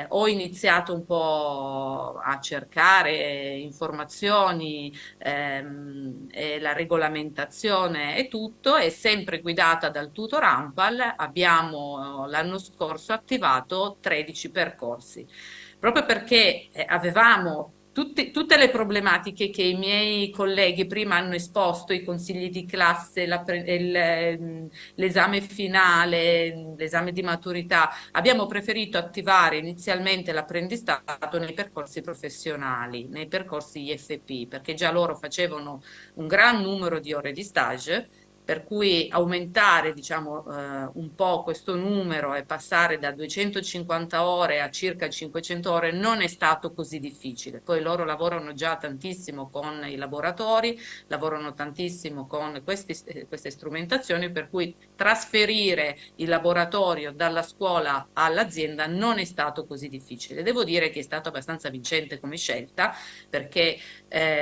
Speaker 4: Ho iniziato un po' a cercare informazioni, e la regolamentazione e tutto, e sempre guidata dal tutor ANPAL abbiamo l'anno scorso attivato 13 percorsi, proprio perché avevamo tutte le problematiche che i miei colleghi prima hanno esposto, i consigli di classe, l'esame finale, l'esame di maturità. Abbiamo preferito attivare inizialmente l'apprendistato nei percorsi professionali, nei percorsi IFP, perché già loro facevano un gran numero di ore di stage, per cui aumentare, diciamo, un po' questo numero e passare da 250 ore a circa 500 ore non è stato così difficile. Poi loro lavorano già tantissimo con i laboratori, lavorano tantissimo con queste strumentazioni, per cui trasferire il laboratorio dalla scuola all'azienda non è stato così difficile. Devo dire che è stato abbastanza vincente come scelta, perché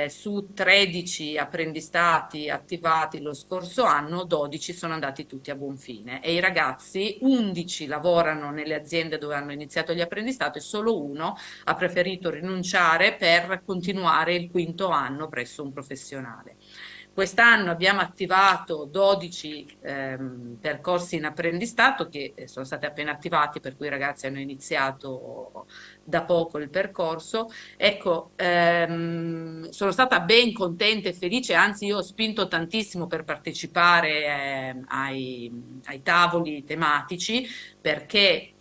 Speaker 4: su 13 apprendistati attivati lo scorso anno, 12 sono andati tutti a buon fine, e i ragazzi, 11 lavorano nelle aziende dove hanno iniziato gli apprendistati e solo uno ha preferito rinunciare per continuare il quinto anno presso un professionale. Quest'anno abbiamo attivato 12 percorsi in apprendistato che sono stati appena attivati, per cui i ragazzi hanno iniziato da poco il percorso. Ecco, sono stata ben contenta e felice, anzi io ho spinto tantissimo per partecipare ai tavoli tematici, perché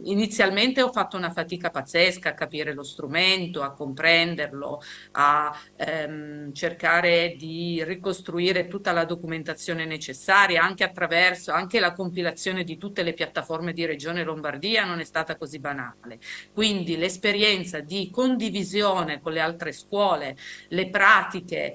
Speaker 4: inizialmente ho fatto una fatica pazzesca a capire lo strumento, a comprenderlo, a cercare di ricostruire tutta la documentazione necessaria, anche attraverso la compilazione di tutte le piattaforme di Regione Lombardia non è stata così banale. Quindi l'esperienza di condivisione con le altre scuole, le pratiche,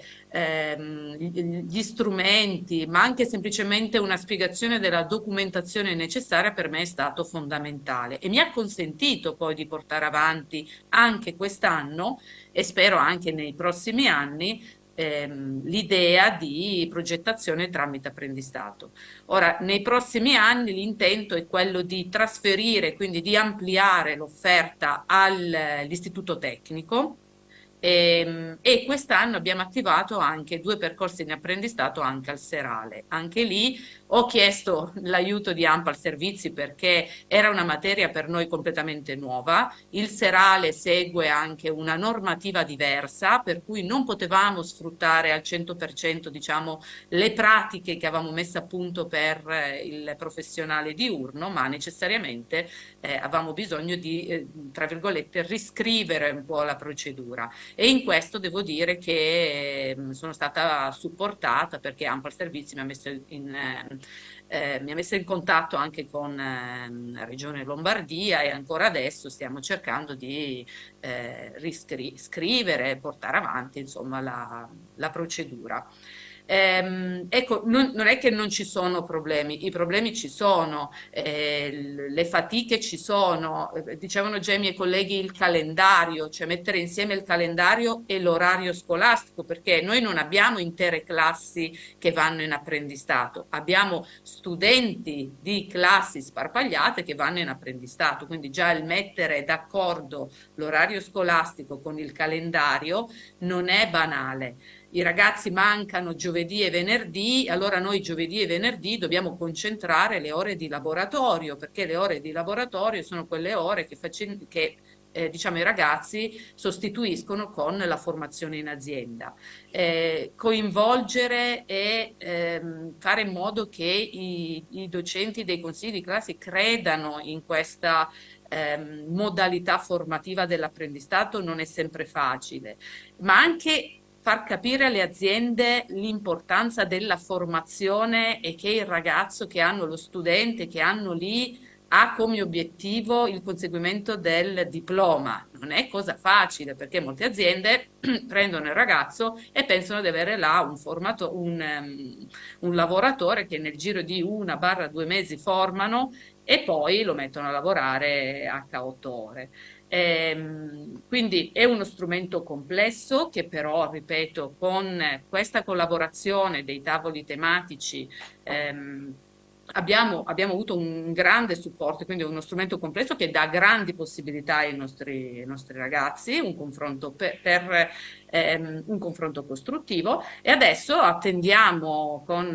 Speaker 4: gli strumenti, ma anche semplicemente una spiegazione della documentazione necessaria per me è stato fondamentale, e mi ha consentito poi di portare avanti anche quest'anno, e spero anche nei prossimi anni, l'idea di progettazione tramite apprendistato. Ora, nei prossimi anni l'intento è quello di trasferire, quindi di ampliare l'offerta all'istituto tecnico, e quest'anno abbiamo attivato anche 2 percorsi in apprendistato anche al serale. Anche lì Ho chiesto l'aiuto di ANPAL Servizi perché era una materia per noi completamente nuova. Il serale segue anche una normativa diversa, per cui non potevamo sfruttare al 100%, diciamo, le pratiche che avevamo messo a punto per il professionale diurno, ma necessariamente avevamo bisogno di, tra virgolette, riscrivere un po' la procedura. E in questo devo dire che sono stata supportata perché ANPAL Servizi mi ha messo in contatto anche con Regione Lombardia e ancora adesso stiamo cercando di riscrivere e portare avanti insomma, la procedura. Ecco, non è che non ci sono problemi, i problemi ci sono, le fatiche ci sono, dicevano già i miei colleghi il calendario, cioè mettere insieme il calendario e l'orario scolastico, perché noi non abbiamo intere classi che vanno in apprendistato, abbiamo studenti di classi sparpagliate che vanno in apprendistato, quindi già il mettere d'accordo l'orario scolastico con il calendario non è banale. I ragazzi mancano giovedì e venerdì, allora noi giovedì e venerdì dobbiamo concentrare le ore di laboratorio, perché le ore di laboratorio sono quelle ore che diciamo, i ragazzi sostituiscono con la formazione in azienda. Coinvolgere e fare in modo che i docenti dei consigli di classe credano in questa modalità formativa dell'apprendistato non è sempre facile, ma anche far capire alle aziende l'importanza della formazione e che il ragazzo che hanno, lo studente che hanno lì, ha come obiettivo il conseguimento del diploma. Non è cosa facile perché molte aziende prendono il ragazzo e pensano di avere là un lavoratore che nel giro di 1-2 mesi formano e poi lo mettono a lavorare H8 ore. Quindi è uno strumento complesso che però, ripeto, con questa collaborazione dei tavoli tematici abbiamo avuto un grande supporto, quindi è uno strumento complesso che dà grandi possibilità ai nostri ragazzi, un confronto un confronto costruttivo e adesso attendiamo con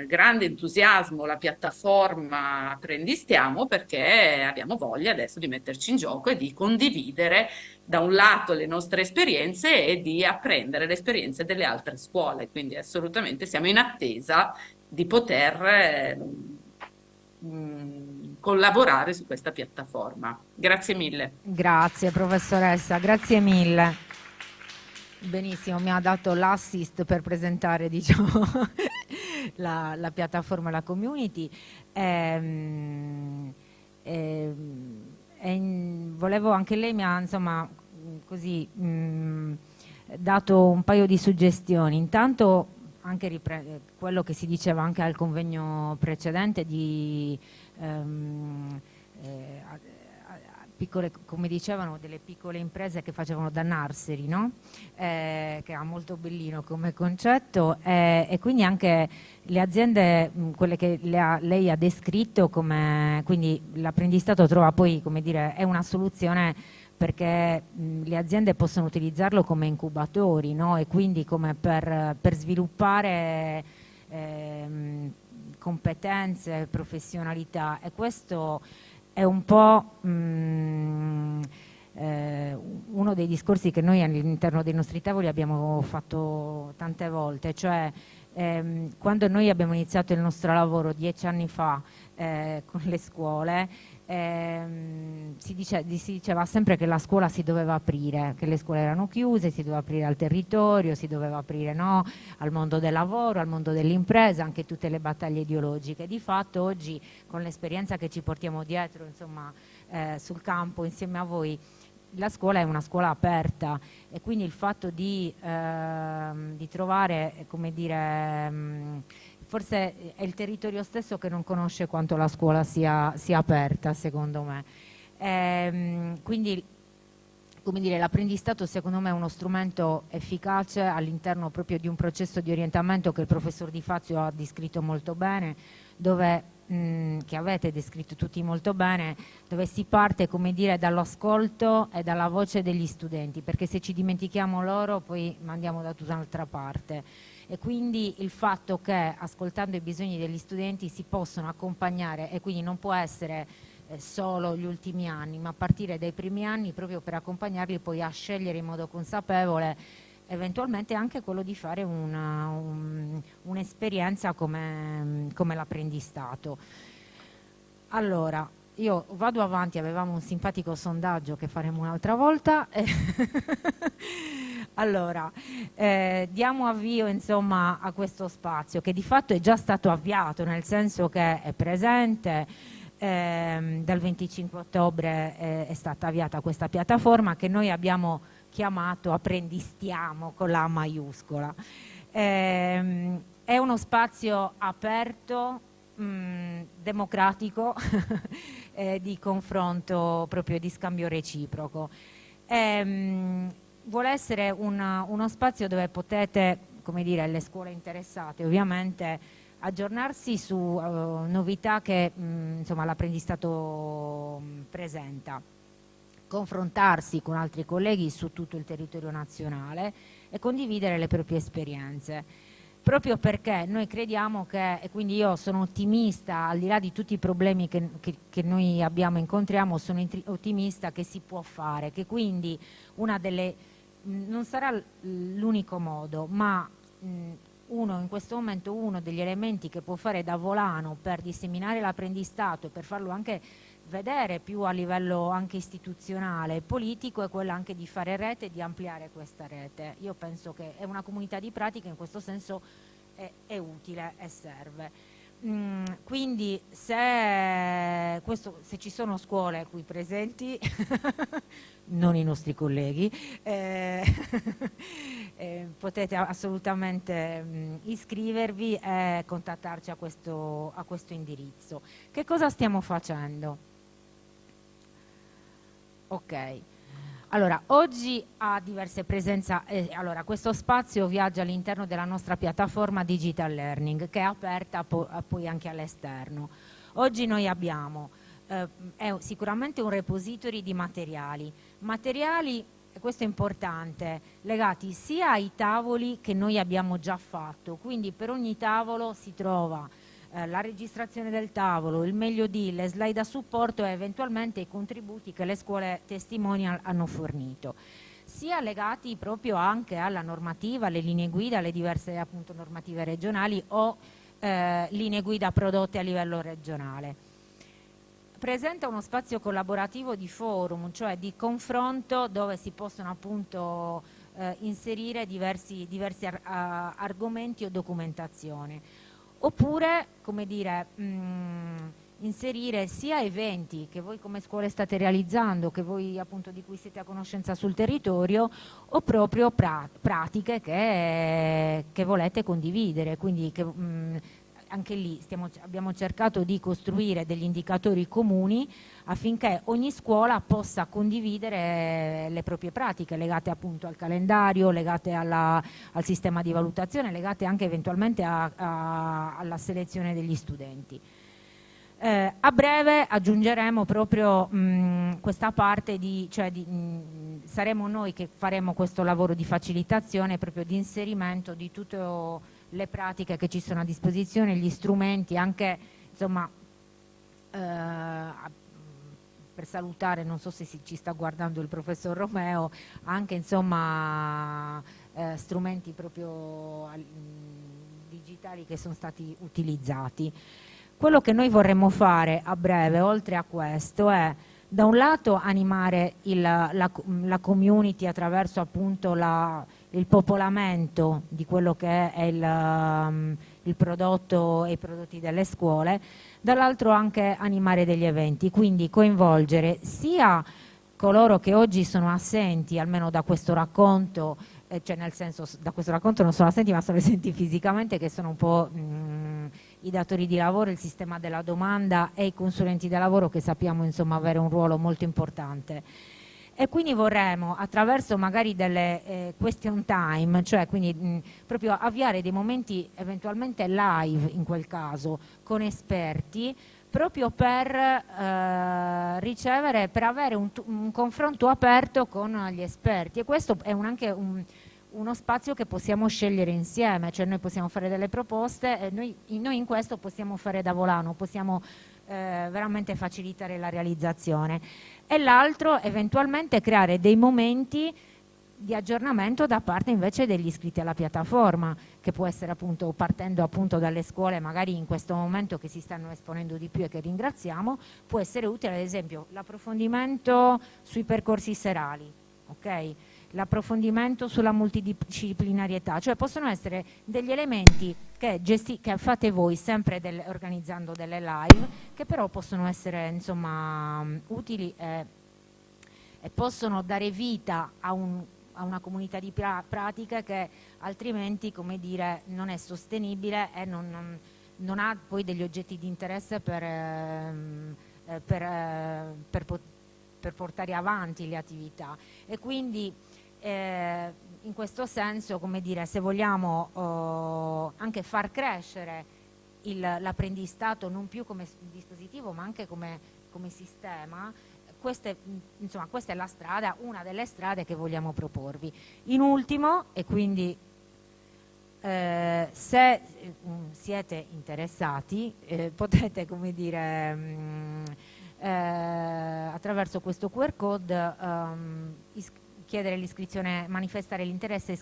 Speaker 4: grande entusiasmo la piattaforma Apprendistiamo perché abbiamo voglia adesso di metterci in gioco e di condividere da un lato le nostre esperienze e di apprendere le esperienze delle altre scuole, quindi assolutamente siamo in attesa di poter collaborare su questa piattaforma. Grazie mille.
Speaker 1: Grazie professoressa, grazie mille. Benissimo, mi ha dato l'assist per presentare diciamo, la piattaforma, la community. Volevo anche lei mi ha insomma così dato un paio di suggestioni. Intanto anche quello che si diceva anche al convegno precedente di piccole, come dicevano, delle piccole imprese che facevano da nursery, no? Che è molto bellino come concetto e quindi anche le aziende, quelle che lei ha descritto come, quindi l'apprendistato trova poi, come dire, è una soluzione perché le aziende possono utilizzarlo come incubatori, no? E quindi come per sviluppare competenze, professionalità e questo è un po' uno dei discorsi che noi all'interno dei nostri tavoli abbiamo fatto tante volte, cioè quando noi abbiamo iniziato il nostro lavoro 10 anni fa con le scuole, si diceva sempre che la scuola si doveva aprire, che le scuole erano chiuse, si doveva aprire al territorio, si doveva aprire no, al mondo del lavoro, al mondo dell'impresa, anche tutte le battaglie ideologiche. Di fatto oggi con l'esperienza che ci portiamo dietro insomma, sul campo insieme a voi, la scuola è una scuola aperta e quindi il fatto di trovare, come dire, forse è il territorio stesso che non conosce quanto la scuola sia aperta, secondo me. Quindi, come dire, l'apprendistato secondo me è uno strumento efficace all'interno proprio di un processo di orientamento che il professor Di Fazio ha descritto molto bene, dove che avete descritto tutti molto bene, dove si parte, come dire, dall'ascolto e dalla voce degli studenti, perché se ci dimentichiamo loro poi andiamo da tutta un'altra parte. e quindi il fatto che ascoltando i bisogni degli studenti si possono accompagnare, e quindi non può essere solo gli ultimi anni, ma a partire dai primi anni, proprio per accompagnarli poi a scegliere in modo consapevole eventualmente anche quello di fare un'esperienza come l'apprendistato. Allora, io vado avanti, avevamo un simpatico sondaggio che faremo un'altra volta. Allora, diamo avvio insomma a questo spazio che di fatto è già stato avviato, nel senso che è presente. Dal 25 ottobre è stata avviata questa piattaforma che noi abbiamo chiamato Apprendistiamo con la A maiuscola. È uno spazio aperto, democratico, di confronto, proprio di scambio reciproco. Vuole essere uno spazio dove potete, come dire, le scuole interessate ovviamente, aggiornarsi su novità che insomma, l'apprendistato presenta, confrontarsi con altri colleghi su tutto il territorio nazionale e condividere le proprie esperienze, proprio perché noi crediamo che, e quindi io sono ottimista, al di là di tutti i problemi che noi incontriamo, sono ottimista che si può fare, che quindi non sarà l'unico modo, ma in questo momento uno degli elementi che può fare da volano per disseminare l'apprendistato e per farlo anche vedere più a livello anche istituzionale e politico è quello anche di fare rete e di ampliare questa rete. Io penso che è una comunità di pratica, in questo senso è utile e serve. Quindi se ci sono scuole qui presenti, non i nostri colleghi, potete assolutamente iscrivervi e contattarci a questo indirizzo. Che cosa stiamo facendo? Ok. Allora, oggi ha diverse presenze. Allora, questo spazio viaggia all'interno della nostra piattaforma Digital Learning, che è aperta poi anche all'esterno. Oggi noi abbiamo è sicuramente un repository di materiali, e questo è importante, legati sia ai tavoli che noi abbiamo già fatto, quindi per ogni tavolo si trova la registrazione del tavolo, il meglio di, le slide a supporto e eventualmente i contributi che le scuole testimonial hanno fornito, sia legati proprio anche alla normativa, alle linee guida, alle diverse appunto normative regionali o linee guida prodotte a livello regionale. Presenta uno spazio collaborativo di forum, cioè di confronto, dove si possono appunto inserire diversi argomenti o documentazione. Oppure, come dire, inserire sia eventi che voi come scuole state realizzando, che voi appunto di cui siete a conoscenza sul territorio, o proprio pratiche che volete condividere. Quindi anche lì abbiamo cercato di costruire degli indicatori comuni affinché ogni scuola possa condividere le proprie pratiche legate appunto al calendario, legate al sistema di valutazione, legate anche eventualmente alla selezione degli studenti. A breve aggiungeremo proprio questa parte saremo noi che faremo questo lavoro di facilitazione, proprio di inserimento di tutte le pratiche che ci sono a disposizione, gli strumenti, anche insomma per salutare, non so se ci sta guardando il professor Romeo, anche insomma strumenti proprio digitali che sono stati utilizzati. Quello che noi vorremmo fare a breve, oltre a questo, è da un lato animare la community attraverso appunto il popolamento di quello che è il prodotto e i prodotti delle scuole, dall'altro anche animare degli eventi, quindi coinvolgere sia coloro che oggi sono assenti, almeno da questo racconto, cioè nel senso da questo racconto non sono assenti ma sono assenti fisicamente, che sono un po' i datori di lavoro, il sistema della domanda e i consulenti del lavoro, che sappiamo insomma avere un ruolo molto importante. E quindi vorremmo, attraverso magari delle question time, cioè quindi proprio avviare dei momenti eventualmente live in quel caso con esperti, proprio per ricevere, per avere un confronto aperto con gli esperti, e questo è anche uno spazio che possiamo scegliere insieme, cioè noi possiamo fare delle proposte e noi in questo possiamo fare da volano, possiamo veramente facilitare la realizzazione. E l'altro, eventualmente, creare dei momenti di aggiornamento da parte invece degli iscritti alla piattaforma, che può essere appunto partendo appunto dalle scuole, magari in questo momento che si stanno esponendo di più e che ringraziamo, può essere utile ad esempio l'approfondimento sui percorsi serali, ok? L'approfondimento sulla multidisciplinarietà, cioè possono essere degli elementi che fate voi sempre organizzando delle live, che però possono essere insomma utili e possono dare vita a una comunità di pratica che altrimenti, come dire, non è sostenibile e non ha poi degli oggetti di interesse per portare avanti le attività. E quindi in questo senso, come dire, se vogliamo anche far crescere l'apprendistato non più come dispositivo ma anche come sistema, questa è la strada, una delle strade che vogliamo proporvi. In ultimo, e quindi se siete interessati potete, come dire, attraverso questo QR code chiedere l'iscrizione, manifestare l'interesse e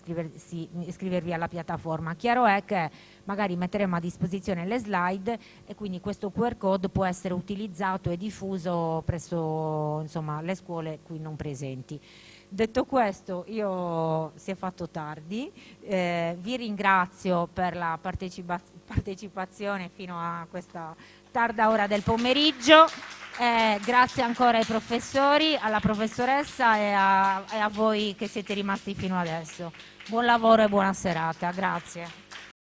Speaker 1: iscrivervi alla piattaforma. Chiaro è che magari metteremo a disposizione le slide e quindi questo QR code può essere utilizzato e diffuso presso insomma, le scuole qui non presenti. Detto questo, si è fatto tardi, vi ringrazio per la partecipazione fino a questa tarda ora del pomeriggio. Grazie ancora ai professori, alla professoressa e a voi che siete rimasti fino adesso. Buon lavoro e buona serata. Grazie.